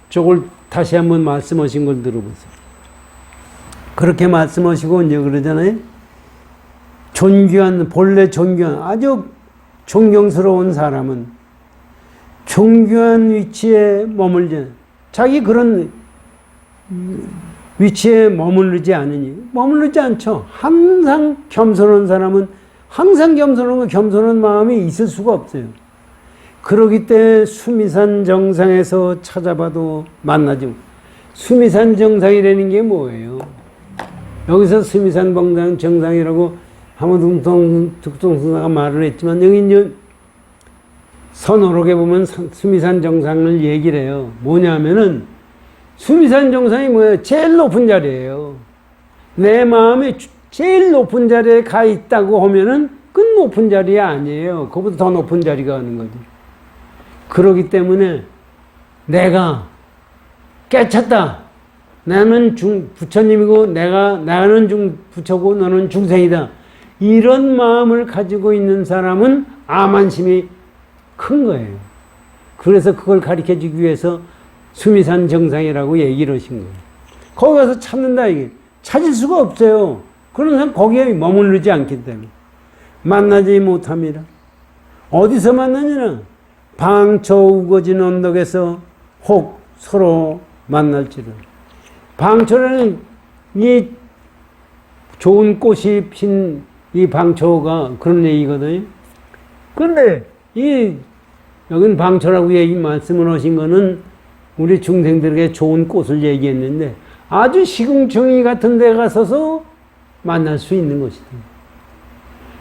저걸 다시 한번 말씀하신 걸 들어보세요. 그렇게 말씀하시고 이제 그러잖아요. 본래 존귀한, 아주 존경스러운 사람은 존귀한 위치에 머물지, 자기 그런 위치에 머무르지 않죠. 항상 겸손한 사람은 항상 겸손한 마음이 있을 수가 없어요. 그러기 때문에 수미산 정상에서 찾아봐도 만나지. 수미산 정상이라는 게 뭐예요? 여기서 수미산 정상이라고 함흥특동수사가 말을 했지만 여기 이제 선호록에 보면 수미산 정상을 얘기를 해요. 뭐냐면은 수미산 정상이 뭐예요? 제일 높은 자리예요. 내 마음이 제일 높은 자리에 가 있다고 하면은 그 높은 자리 아니에요. 그보다 더 높은 자리가 하는 거지. 그러기 때문에 내가 깨쳤다. 나는 부처님이고 나는 부처고 너는 중생이다. 이런 마음을 가지고 있는 사람은 아만심이 큰 거예요. 그래서 그걸 가르쳐 주기 위해서 수미산 정상이라고 얘기를 하신 거예요. 거기 가서 찾는다 이게. 찾을 수가 없어요. 그런 사람 거기에 머무르지 않기 때문에. 만나지 못합니다. 어디서 만나느냐? 방초 우거진 언덕에서 혹 서로 만날지를. 방초라는 이 좋은 꽃이 핀 이 방초가 그런 얘기거든요. 그런데 여긴 방초라고 말씀을 하신 거는 우리 중생들에게 좋은 꽃을 얘기했는데 아주 시궁청이 같은 데 가서서 만날 수 있는 것이다.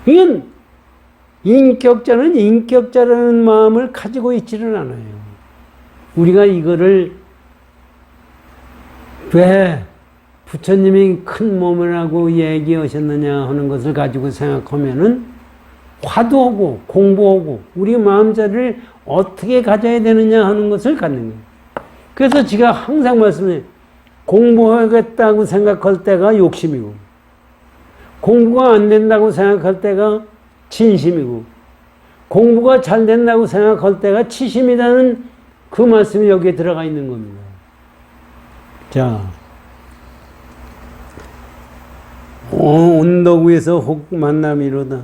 이건 인격자는 인격자라는 마음을 가지고 있지는 않아요. 우리가 이거를 왜 부처님이 큰 몸이라고 얘기하셨느냐 하는 것을 가지고 생각하면은 화두하고 공부하고 우리 마음자리를 어떻게 가져야 되느냐 하는 것을 갖는 거예요. 그래서 제가 항상 말씀해요. 공부하겠다고 생각할 때가 욕심이고 공부가 안 된다고 생각할 때가 진심이고 공부가 잘 된다고 생각할 때가 치심이라는 그 말씀이 여기에 들어가 있는 겁니다. 자, 언덕 위에서 혹 만남이로다.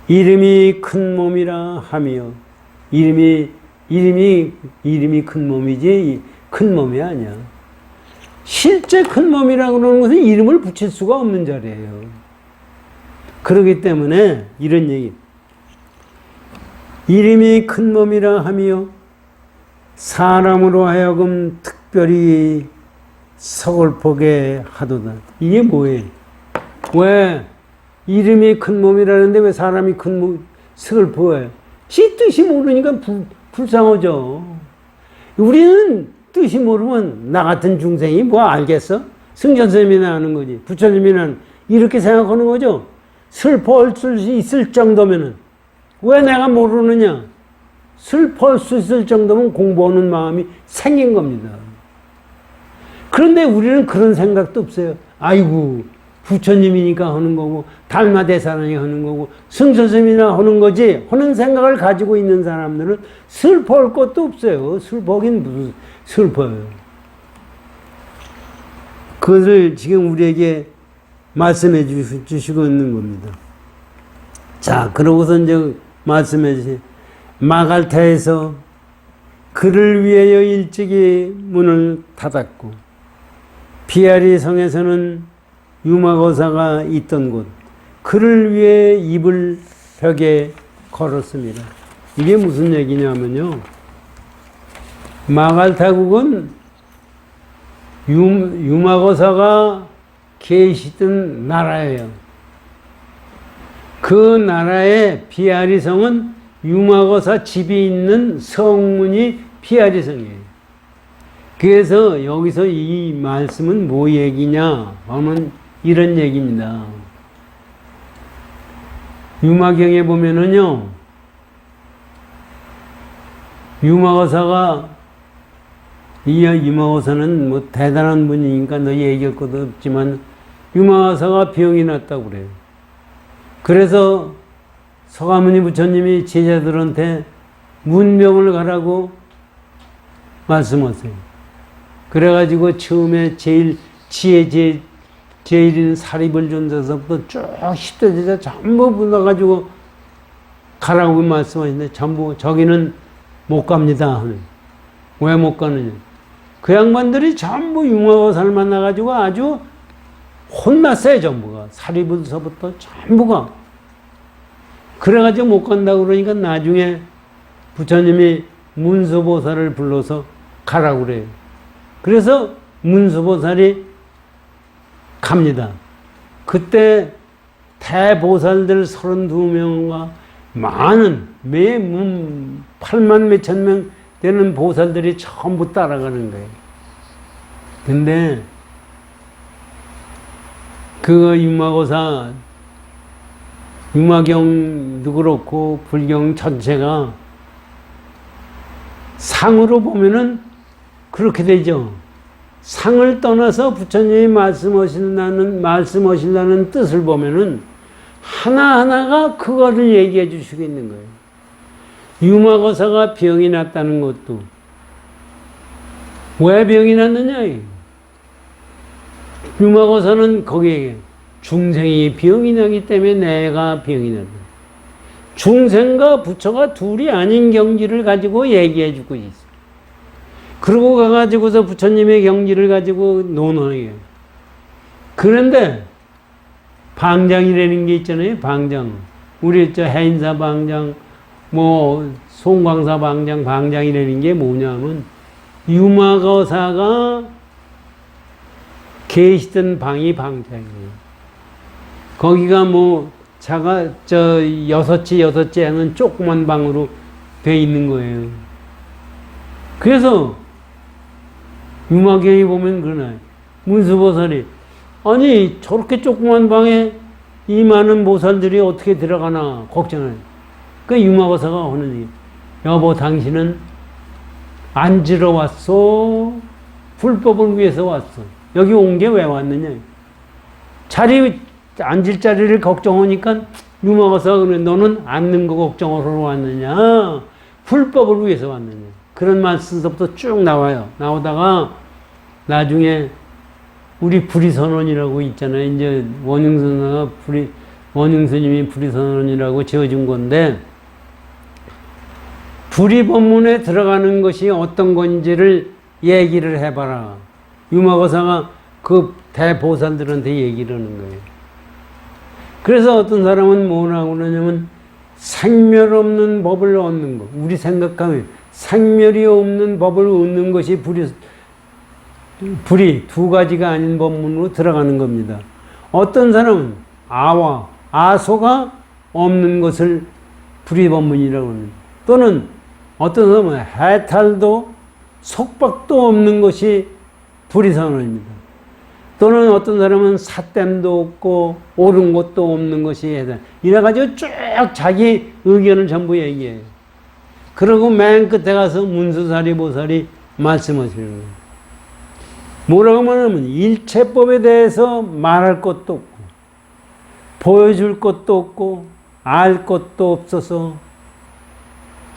이름이 큰 몸이라 하며 이름이 큰 몸이지 큰 몸이 아니야. 실제 큰 몸이라고 그러는 것은 이름을 붙일 수가 없는 자리예요. 그렇기 때문에 이런 얘기. 이름이 큰 몸이라 하며 사람으로 하여금 특별히 서글프게 하도다. 이게 뭐예요? 왜 이름이 큰 몸이라는데 왜 사람이 큰 몸 서글퍼해요? 지 뜻이 모르니까 불쌍하죠. 우리는 뜻이 모르면 나 같은 중생이 뭐 알겠어? 승전스님이나 하는 거지. 부처님이나 이렇게 생각하는 거죠. 슬퍼할 수 있을 정도면은 왜 내가 모르느냐? 슬퍼할 수 있을 정도면 공부하는 마음이 생긴 겁니다. 그런데 우리는 그런 생각도 없어요. 아이고 부처님이니까 하는 거고 달마대사라니 하는 거고 승선스님이나 하는 거지 하는 생각을 가지고 있는 사람들은 슬퍼할 것도 없어요. 슬퍼하긴 무슨 슬퍼요. 그것을 지금 우리에게 말씀해 주시고 있는 겁니다. 자, 그러고서 이제 말씀해 주세요. 마갈타에서 그를 위하여 일찍이 문을 닫았고 비아리 성에서는 유마거사가 있던 곳 그를 위해 입을 벽에 걸었습니다. 이게 무슨 얘기냐면요. 마갈타국은 유마거사가 계시던 나라예요. 그 나라의 비아리성은 유마거사 집이 있는 성문이 비아리성이에요. 그래서 여기서 이 말씀은 뭐 얘기냐 하면 이런 얘기입니다. 유마경에 보면은요, 유마거사가 이 유마거사는 뭐 대단한 분이니까 너 얘기할 것도 없지만 유마거사가 병이 났다고 그래요. 그래서 서가모니 부처님이 제자들한테 문병을 가라고 말씀하세요. 그래가지고 처음에 제일 제일인 사리불 존자서부터 쭉 10대 제자 전부 불러가지고 가라고 말씀하시는데 전부 저기는 못 갑니다. 왜 못 가느냐. 그 양반들이 전부 유마거사를 만나가지고 아주 혼났어요. 전부가. 사리불서부터 전부가. 그래가지고 못 간다고 그러니까 나중에 부처님이 문수보살을 불러서 가라고 그래요. 그래서 문수보살이 갑니다. 그때 대보살들 32명과 많은 8만 몇천 명 되는 보살들이 전부 따라가는 거예요. 근데 그 유마거사 유마경도 그렇고 불경 전체가 상으로 보면은 그렇게 되죠. 상을 떠나서 부처님이 말씀하신다는 뜻을 보면은 하나하나가 그거를 얘기해 주시고 있는 거예요. 유마거사가 병이 났다는 것도 왜 병이 났느냐? 유마거사는 거기에 중생이 병이 나기 때문에 내가 병이 났다. 중생과 부처가 둘이 아닌 경지를 가지고 얘기해 주고 있어요. 그러고 가가지고서 부처님의 경지를 가지고 논하게. 그런데 방장이라는 게 있잖아요. 방장. 우리 해인사 방장, 송광사 방장, 방장이라는 게 뭐냐면 유마거사가 계시던 방이 방장이에요. 거기가 여섯째 하는 조그만 방으로 돼 있는 거예요. 그래서 유마경에 보면 그러나요. 문수보살이 아니 저렇게 조그만 방에 이 많은 보살들이 어떻게 들어가나 걱정해요. 그 유마거사가 하는 얘기. 여보 당신은 앉으러 왔어? 불법을 위해서 왔어. 여기 온 게 왜 왔느냐. 앉을 자리를 걱정하니까 유마거사가 그래. 너는 앉는 거 걱정하러 왔느냐? 불법을 위해서 왔느냐. 그런 말씀부터 쭉 나와요. 나오다가 나중에 우리 불의선언이라고 있잖아요. 이제 원흉스님이 불의선언이라고 지어준 건데 불의법문에 들어가는 것이 어떤 건지를 얘기를 해봐라. 유마거사가 그 대보살들한테 얘기를 하는 거예요. 그래서 어떤 사람은 뭐라고 그러냐면 생멸 없는 법을 얻는 거. 우리 생각하면 생멸이 없는 법을 얻는 것이 불이 두 가지가 아닌 법문으로 들어가는 겁니다. 어떤 사람은 아와 아소가 없는 것을 불의법문이라고 합니다. 또는 어떤 사람은 해탈도 속박도 없는 것이 불의선언입니다. 또는 어떤 사람은 삿됨도 없고 옳은 것도 없는 것이 해탈. 이래가지고 쭉 자기 의견을 전부 얘기해요. 그러고 맨 끝에 가서 문수사리보살이 말씀하시는 거예요. 뭐라고 말하면 일체법에 대해서 말할 것도 없고 보여줄 것도 없고 알 것도 없어서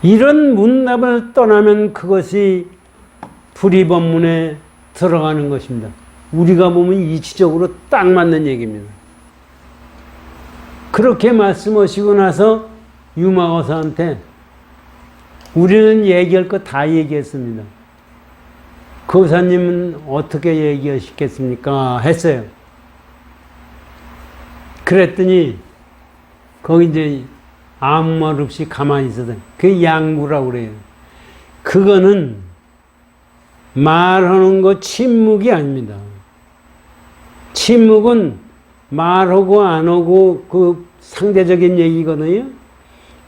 이런 문답을 떠나면 그것이 불의법문에 들어가는 것입니다. 우리가 보면 이치적으로 딱 맞는 얘기입니다. 그렇게 말씀하시고 나서 유마거사한테 우리는 얘기할 거 다 얘기했습니다. 거사님은 어떻게 얘기하시겠습니까? 했어요. 그랬더니 거기 이제 아무 말 없이 가만히 있어서 그게 양구라고 그래요. 그거는 말하는 거 침묵이 아닙니다. 침묵은 말하고 안 하고 그 상대적인 얘기거든요.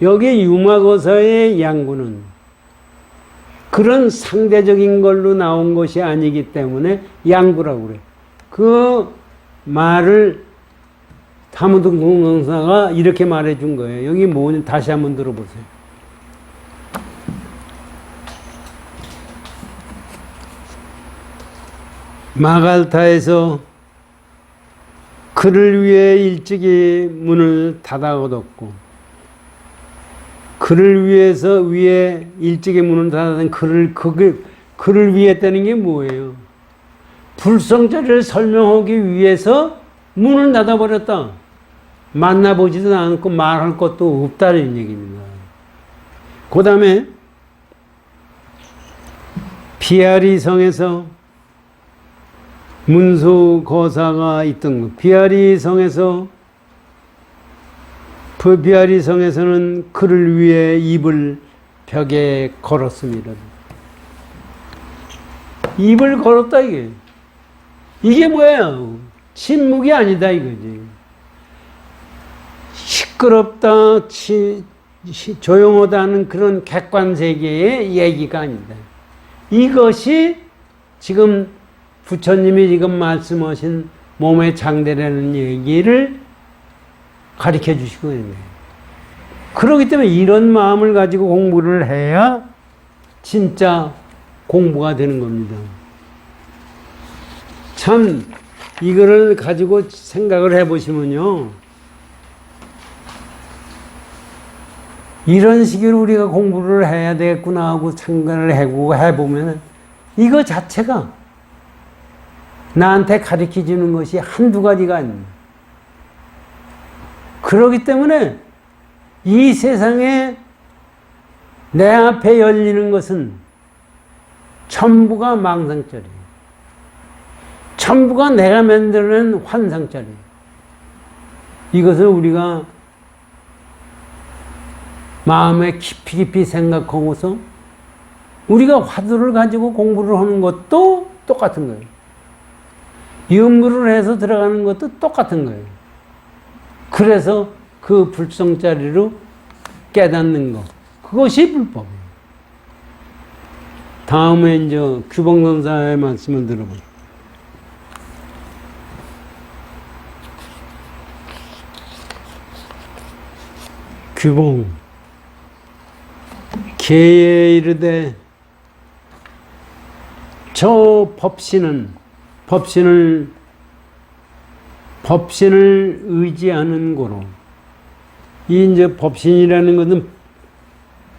여기 유마거사의 양구는 그런 상대적인 걸로 나온 것이 아니기 때문에 양구라고 그래요. 그 말을 다무등공강사가 이렇게 말해준 거예요. 여기 뭐냐 다시 한번 들어보세요. 마갈타에서 그를 위해 일찍이 문을 닫아뒀고, 그를 위해서 위에 일찍이 문을 닫아둔 그를 위해 했다는 게 뭐예요? 불성자를 설명하기 위해서 문을 닫아버렸다. 만나보지도 않고 말할 것도 없다는 얘기입니다. 그 다음에 비아리 성에서 문수 거사가 있던 것. 비아리 성에서는 그를 위해 입을 벽에 걸었습니다. 입을 걸었다 이게. 이게 뭐야? 침묵이 아니다 이거지. 시끄럽다, 조용하다는 그런 객관세계의 얘기가 아니다. 이것이 지금 부처님이 지금 말씀하신 몸의 장대라는 얘기를 가르쳐 주시고 있는 거예요. 그렇기 때문에 이런 마음을 가지고 공부를 해야 진짜 공부가 되는 겁니다. 참 이거를 가지고 생각을 해보시면요, 이런 식으로 우리가 공부를 해야 되겠구나 하고 생각을 해보면 이거 자체가 나한테 가르쳐 주는 것이 한두 가지가 아닙니다. 그렇기 때문에 이 세상에 내 앞에 열리는 것은 전부가 망상짜리예요. 전부가 내가 만들어낸 환상짜리예요. 이것을 우리가 마음에 깊이 생각하고서 우리가 화두를 가지고 공부를 하는 것도 똑같은 거예요. 염불을 해서 들어가는 것도 똑같은 거예요. 그래서 그 불성자리로 깨닫는 것, 그것이 불법이에요. 다음에 이제 규봉선사의 말씀을 들어보죠. 규봉 계에 이르되 저 법신을 의지하는 고로, 이 이제 법신이라는 것은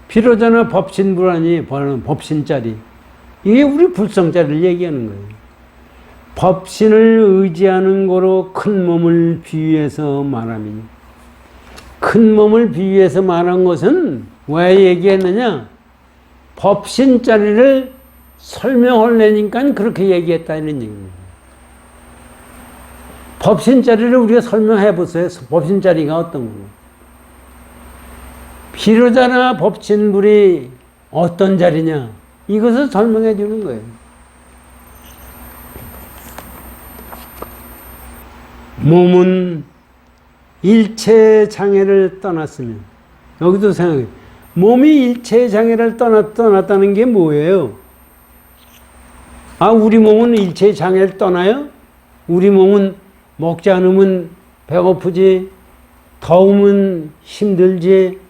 비로자나 법신불아니 법신짜리, 이게 우리 불성짜리를 얘기하는 거예요. 법신을 의지하는 고로 큰 몸을 비유해서 말하니, 큰 몸을 비유해서 말한 것은 왜 얘기했느냐? 법신짜리를 설명하려니까 그렇게 얘기했다는 얘기입니다. 법신짜리를 우리가 설명해 보세요. 법신짜리가 어떤 거고. 비로자나 법신불이 어떤 자리냐? 이것을 설명해 주는 거예요. 몸은 일체 장애를 떠났으면, 여기도 생각해요. 몸이 일체 장애를 떠났다는 게 뭐예요? 아, 우리 몸은 일체 장애를 떠나요? 우리 몸은 먹지 않으면 배고프지, 더우면 힘들지,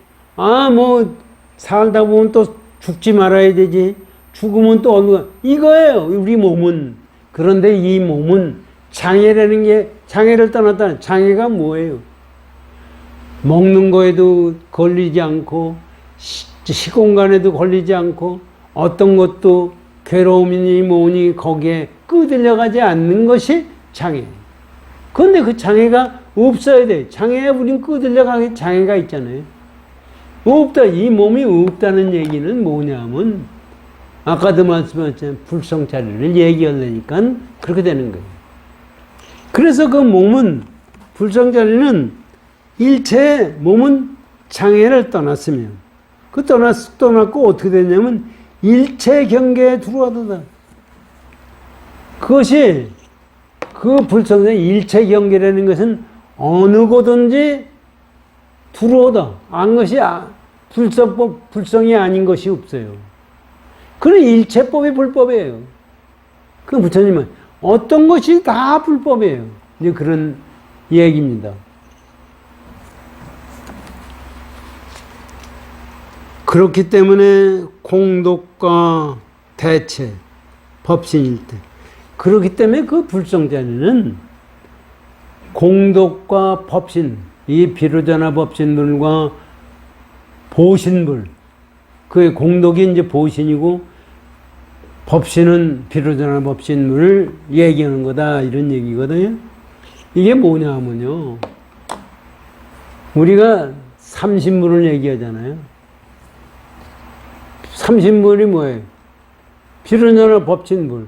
살다 보면 또 죽지 말아야 되지, 죽으면 또 어느, 이거예요, 우리 몸은. 그런데 이 몸은 장애라는 게, 장애를 떠났다. 장애가 뭐예요? 먹는 거에도 걸리지 않고, 시공간에도 걸리지 않고, 어떤 것도 괴로움이니 뭐니 거기에 끄들려가지 않는 것이 장애. 그런데 그 장애가 없어야 돼. 장애에 우린 끄들려가게 장애가 있잖아요. 없다. 이 몸이 없다는 얘기는 뭐냐면, 아까도 말씀하셨잖아요. 불성자리를 얘기하려니까 그렇게 되는 거예요. 그래서 그 몸은, 불성자리는 일체 몸은 장애를 떠났으면, 떠났고 어떻게 되냐면 일체 경계에 들어와도다. 그것이 그 불성의 일체 경계라는 것은 어느 곳든지 들어오다. 안 것이 불성이 아닌 것이 없어요. 그런 일체법이 불법이에요. 그 부처님은 어떤 것이 다 불법이에요. 이제 그런 얘기입니다. 그렇기 때문에 공덕과 대체, 법신일 때, 그렇기 때문에 그 불성자리는 공덕과 법신, 이 비로자나 법신불과 보신불, 그 공덕이 이제 보신이고 법신은 비로자나 법신불을 얘기하는 거다, 이런 얘기거든요. 이게 뭐냐 하면요, 우리가 삼신불을 얘기하잖아요. 삼신불이 뭐예요? 비로자나 법신불,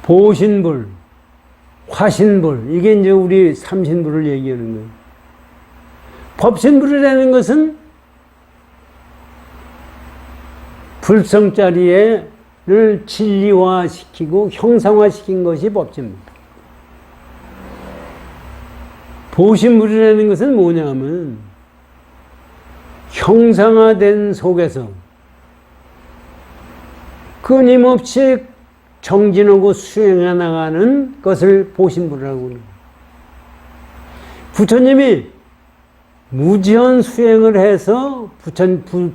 보신불, 화신불, 이게 이제 우리 삼신불을 얘기하는 거예요. 법신불이라는 것은 불성자리를 진리화시키고 형상화시킨 것이 법신불. 보신불이라는 것은 뭐냐 하면 형상화된 속에서 끊임없이 정진하고 수행해 나가는 것을 보신불이라고 합니다. 부처님이 무지한 수행을 해서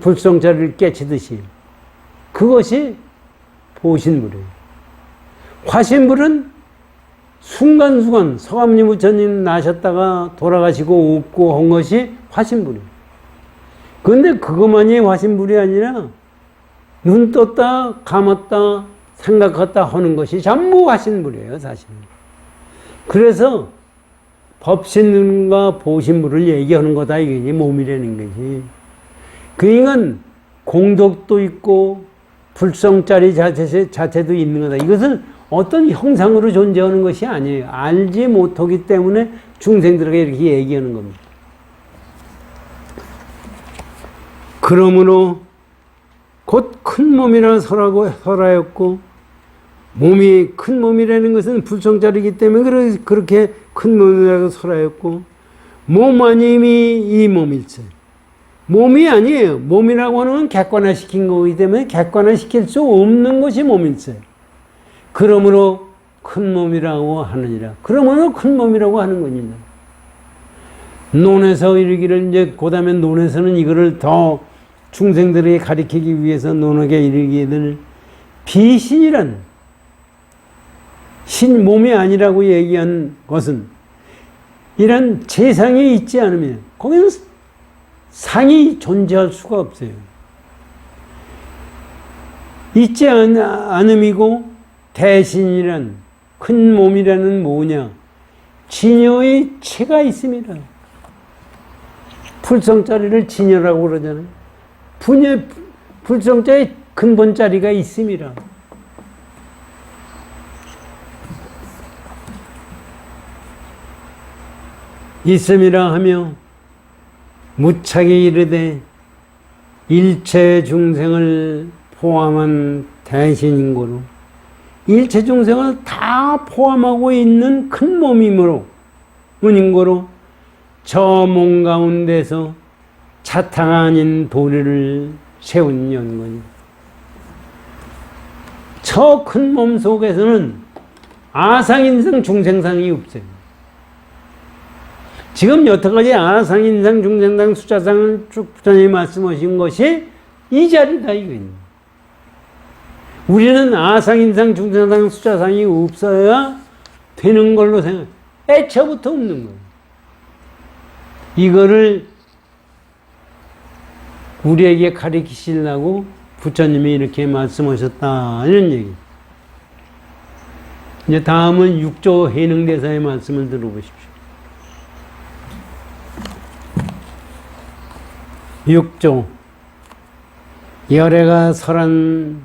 불성자리를 깨치듯이 그것이 보신불이에요. 화신불은 순간순간 서감리 부처님 나셨다가 돌아가시고 없고 한 것이 화신불이에요. 그런데 그것만이 화신불이 아니라 눈 떴다 감았다 생각했다 하는 것이 전부 화신불이에요, 사실은. 그래서 법신과 보신불을 얘기하는 거다, 이게 몸이라는 것이. 그 인간 공덕도 있고 불성자리 자체도 있는 거다. 이것은 어떤 형상으로 존재하는 것이 아니에요. 알지 못하기 때문에 중생들에게 이렇게 얘기하는 겁니다. 그러므로 곧 큰 몸이라 설하였고, 몸이 큰 몸이라는 것은 불성자리이기 때문에 그렇게 큰 몸이라고 설하였고, 몸 아님이 이 몸일세. 몸이 아니에요. 몸이라고 하는 건 객관화시킨 거기 때문에 객관화시킬 수 없는 것이 몸일세. 그러므로 큰 몸이라고 하느니라. 그러므로 큰 몸이라고 하는 겁니다. 논에서 이르기를, 이제 그 다음에 논에서는 이거를 더 중생들에게 가리키기 위해서 논하게 이르기를, 비신이란 신 몸이 아니라고 얘기한 것은 이런 재상이 있지 않으면 거기는 상이 존재할 수가 없어요. 있지 않음이고, 대신이란 큰 몸이라는 뭐냐? 진여의 체가 있습니다. 불성자리를 진여라고 그러잖아요. 불성자의 근본자리가 있습니다. 있음이라 하며 무차게 이르되 일체 중생을 포함한 대신인 거로, 일체 중생을 다 포함하고 있는 큰 몸이므로 은인 거로 저 몸 가운데서 차탕 아닌 도리를 세운 연건이다. 저 큰 몸 속에서는 아상인상 중생상이 없어요. 지금 여태까지 아상인상 중생상 숫자상을 쭉 부처님이 말씀하신 것이 이 자리다, 이거입니다. 우리는 아상인상 중생상 숫자상이 없어야 되는 걸로 생각해요. 애초부터 없는 거예요. 이거를 우리에게 가르치시려고 부처님이 이렇게 말씀하셨다, 이런 얘기. 이제 다음은 6조 해능대사의 말씀을 들어보십시오. 6조. 열애가 설한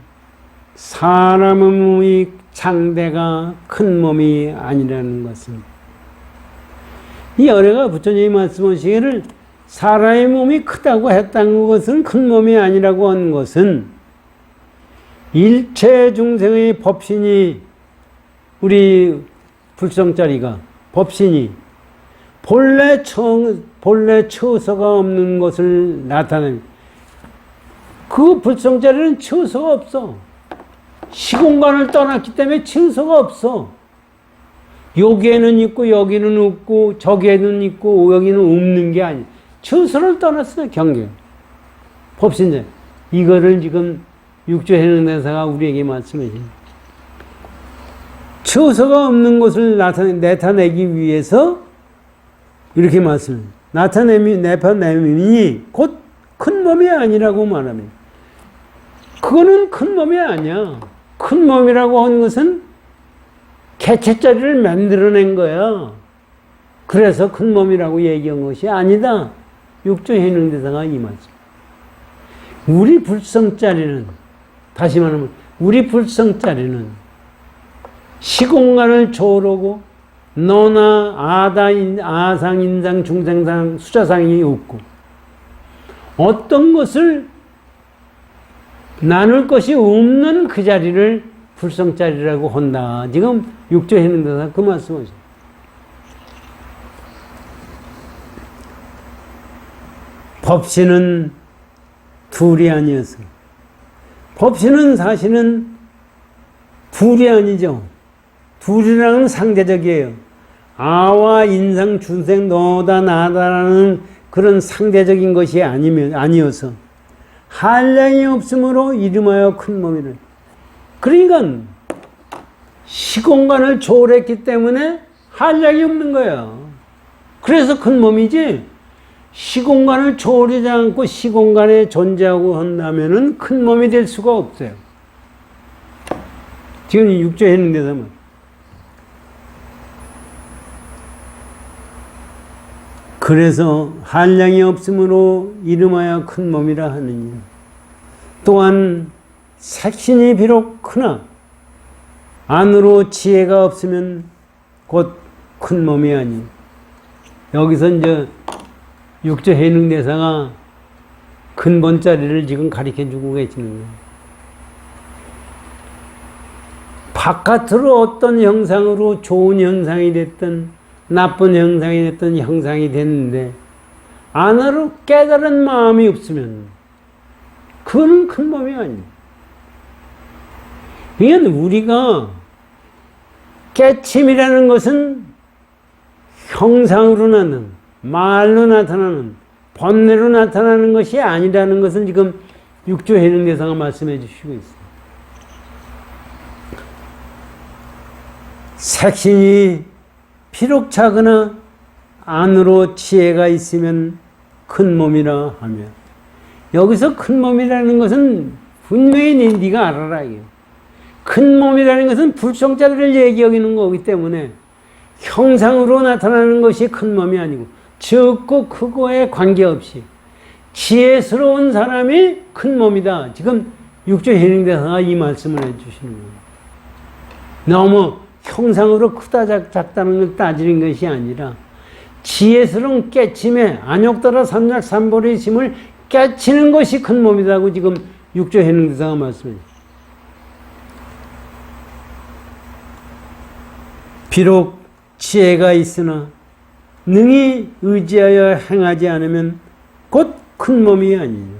사람의 몸이 창대가 큰 몸이 아니라는 것은, 이 열애가 부처님이 말씀하시기를 사람의 몸이 크다고 했다는 것은 큰 몸이 아니라고 한 것은, 일체 중생의 법신이, 우리 불성자리가 법신이 본래 처서가 없는 것을 나타냅니다. 그 불성자리는 처서가 없어. 시공간을 떠났기 때문에 처서가 없어. 여기에는 있고 여기는 없고 저기에는 있고 여기는 없는 게 아니야. 처서를 떠났어요, 경계. 법신자. 이거를 지금 육조 해능대사가 우리에게 말씀해 줍니다. 처소가 없는 것을 나타내기 위해서 이렇게 나타내미니 곧 큰 몸이 아니라고 말합니다. 그거는 큰 몸이 아니야. 큰 몸이라고 하는 것은 개체자리를 만들어낸 거야. 그래서 큰 몸이라고 얘기한 것이 아니다. 육조해능대사가 이 말씀. 우리 불성자리는, 다시 말하면 우리 불성자리는 시공간을 초월하고 너나 아상, 인상, 중상상, 수자상이 없고 어떤 것을 나눌 것이 없는 그 자리를 불성자리라고 한다. 지금 육조해능대사 그 말씀하죠. 법신은 둘이 아니어서, 법신은 사실은 둘이 아니죠. 둘이랑은 상대적이에요. 아와 인상, 중생, 너다, 나다라는 그런 상대적인 것이 아니어서 한량이 없으므로 이름하여 큰 몸이를. 그러니까 시공간을 초월했기 때문에 한량이 없는 거야. 그래서 큰 몸이지, 시공간을 초월하지 않고 시공간에 존재하고 한다면은 큰 몸이 될 수가 없어요. 지금 육조해능대사 말. 그래서 한량이 없으므로 이름하여 큰 몸이라 하느니, 또한 색신이 비록 크나 안으로 지혜가 없으면 곧 큰 몸이 아니. 여기서 이제 육조해능대사가 근본자리를 지금 가르쳐주고 계시는 거예요. 바깥으로 어떤 형상으로 좋은 형상이 됐든 나쁜 형상이 됐든 형상이 됐는데 안으로 깨달은 마음이 없으면 그건 큰 몸이 아니에요. 그러니까 우리가 깨침이라는 것은 형상으로 나는, 말로 나타나는, 번뇌로 나타나는 것이 아니라는 것을 지금 육조해능대사가 말씀해 주시고 있어요. 색신이 비록 작으나 안으로 지혜가 있으면 큰 몸이라 하며, 여기서 큰 몸이라는 것은 분명히 네가 알아라. 큰 몸이라는 것은 불성자를 얘기하는 거기 때문에 형상으로 나타나는 것이 큰 몸이 아니고 적고 크고에 관계없이 지혜스러운 사람이 큰 몸이다. 지금 육조해능대사가 이 말씀을 해주시는 거예요. 너무 형상으로 크다 작다는 걸 따지는 것이 아니라 지혜스러운 깨침에 안욕따라 삼작 삼보의 힘을 깨치는 것이 큰 몸이라고 지금 육조해능대사가 말씀해요. 비록 지혜가 있으나 능히 의지하여 행하지 않으면 곧 큰 몸이 아니냐.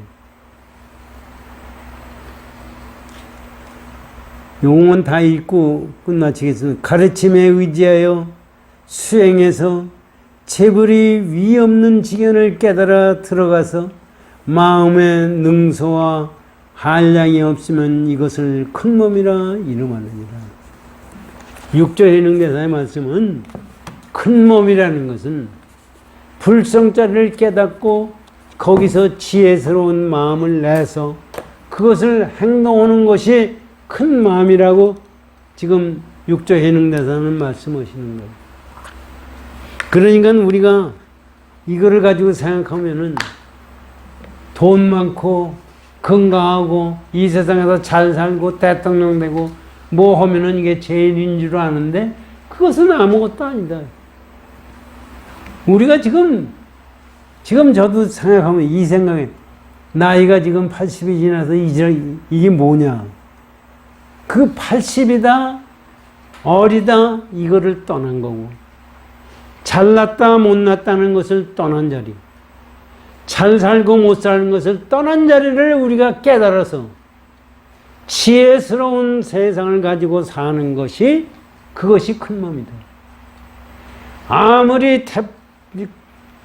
용어는 다 읽고 끝마치겠습니다. 가르침에 의지하여 수행해서 재벌이 위 없는 지견을 깨달아 들어가서 마음의 능소와 한량이 없으면 이것을 큰 몸이라 이름하느니라. 육조해능대사의 말씀은 큰 몸이라는 것은 불성자를 깨닫고 거기서 지혜스러운 마음을 내서 그것을 행동하는 것이 큰 마음이라고 지금 육조해능대사는 말씀하시는 거예요. 그러니까 우리가 이거를 가지고 생각하면은 돈 많고 건강하고 이 세상에서 잘 살고 대통령 되고 뭐 하면은 이게 제일인 줄 아는데 그것은 아무것도 아니다. 우리가 지금 저도 생각하면 이 생각에 나이가 지금 80이 지나서 이게 뭐냐. 그 80이다, 어리다, 이거를 떠난 거고, 잘났다, 못났다는 것을 떠난 자리, 잘 살고 못 사는 것을 떠난 자리를 우리가 깨달아서 지혜스러운 세상을 가지고 사는 것이 그것이 큰 몸이다. 아무리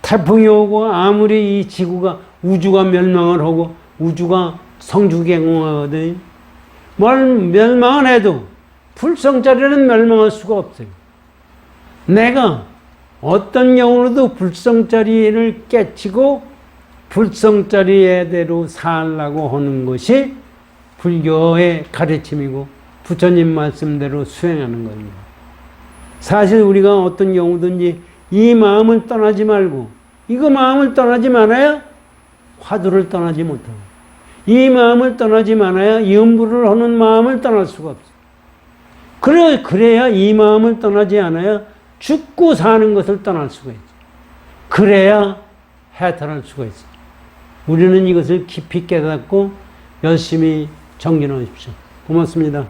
태풍이 오고 아무리 이 지구가 우주가 멸망을 하고 우주가 성주개공하거든. 뭘 멸망을 해도 불성자리는 멸망할 수가 없어요. 내가 어떤 경우로도 불성자리를 깨치고 불성자리대로 살라고 하는 것이 불교의 가르침이고 부처님 말씀대로 수행하는 겁니다. 사실 우리가 어떤 경우든지 이 마음을 떠나지 말고 이거 마음을 떠나지 말아야 화두를 떠나지 못하고 이 마음을 떠나지 말아야 염불을 하는 마음을 떠날 수가 없어요. 그래야 이 마음을 떠나지 않아야 죽고 사는 것을 떠날 수가 있죠. 그래야 해탈할 수가 있어요. 우리는 이것을 깊이 깨닫고 열심히 정진하십시오. 고맙습니다.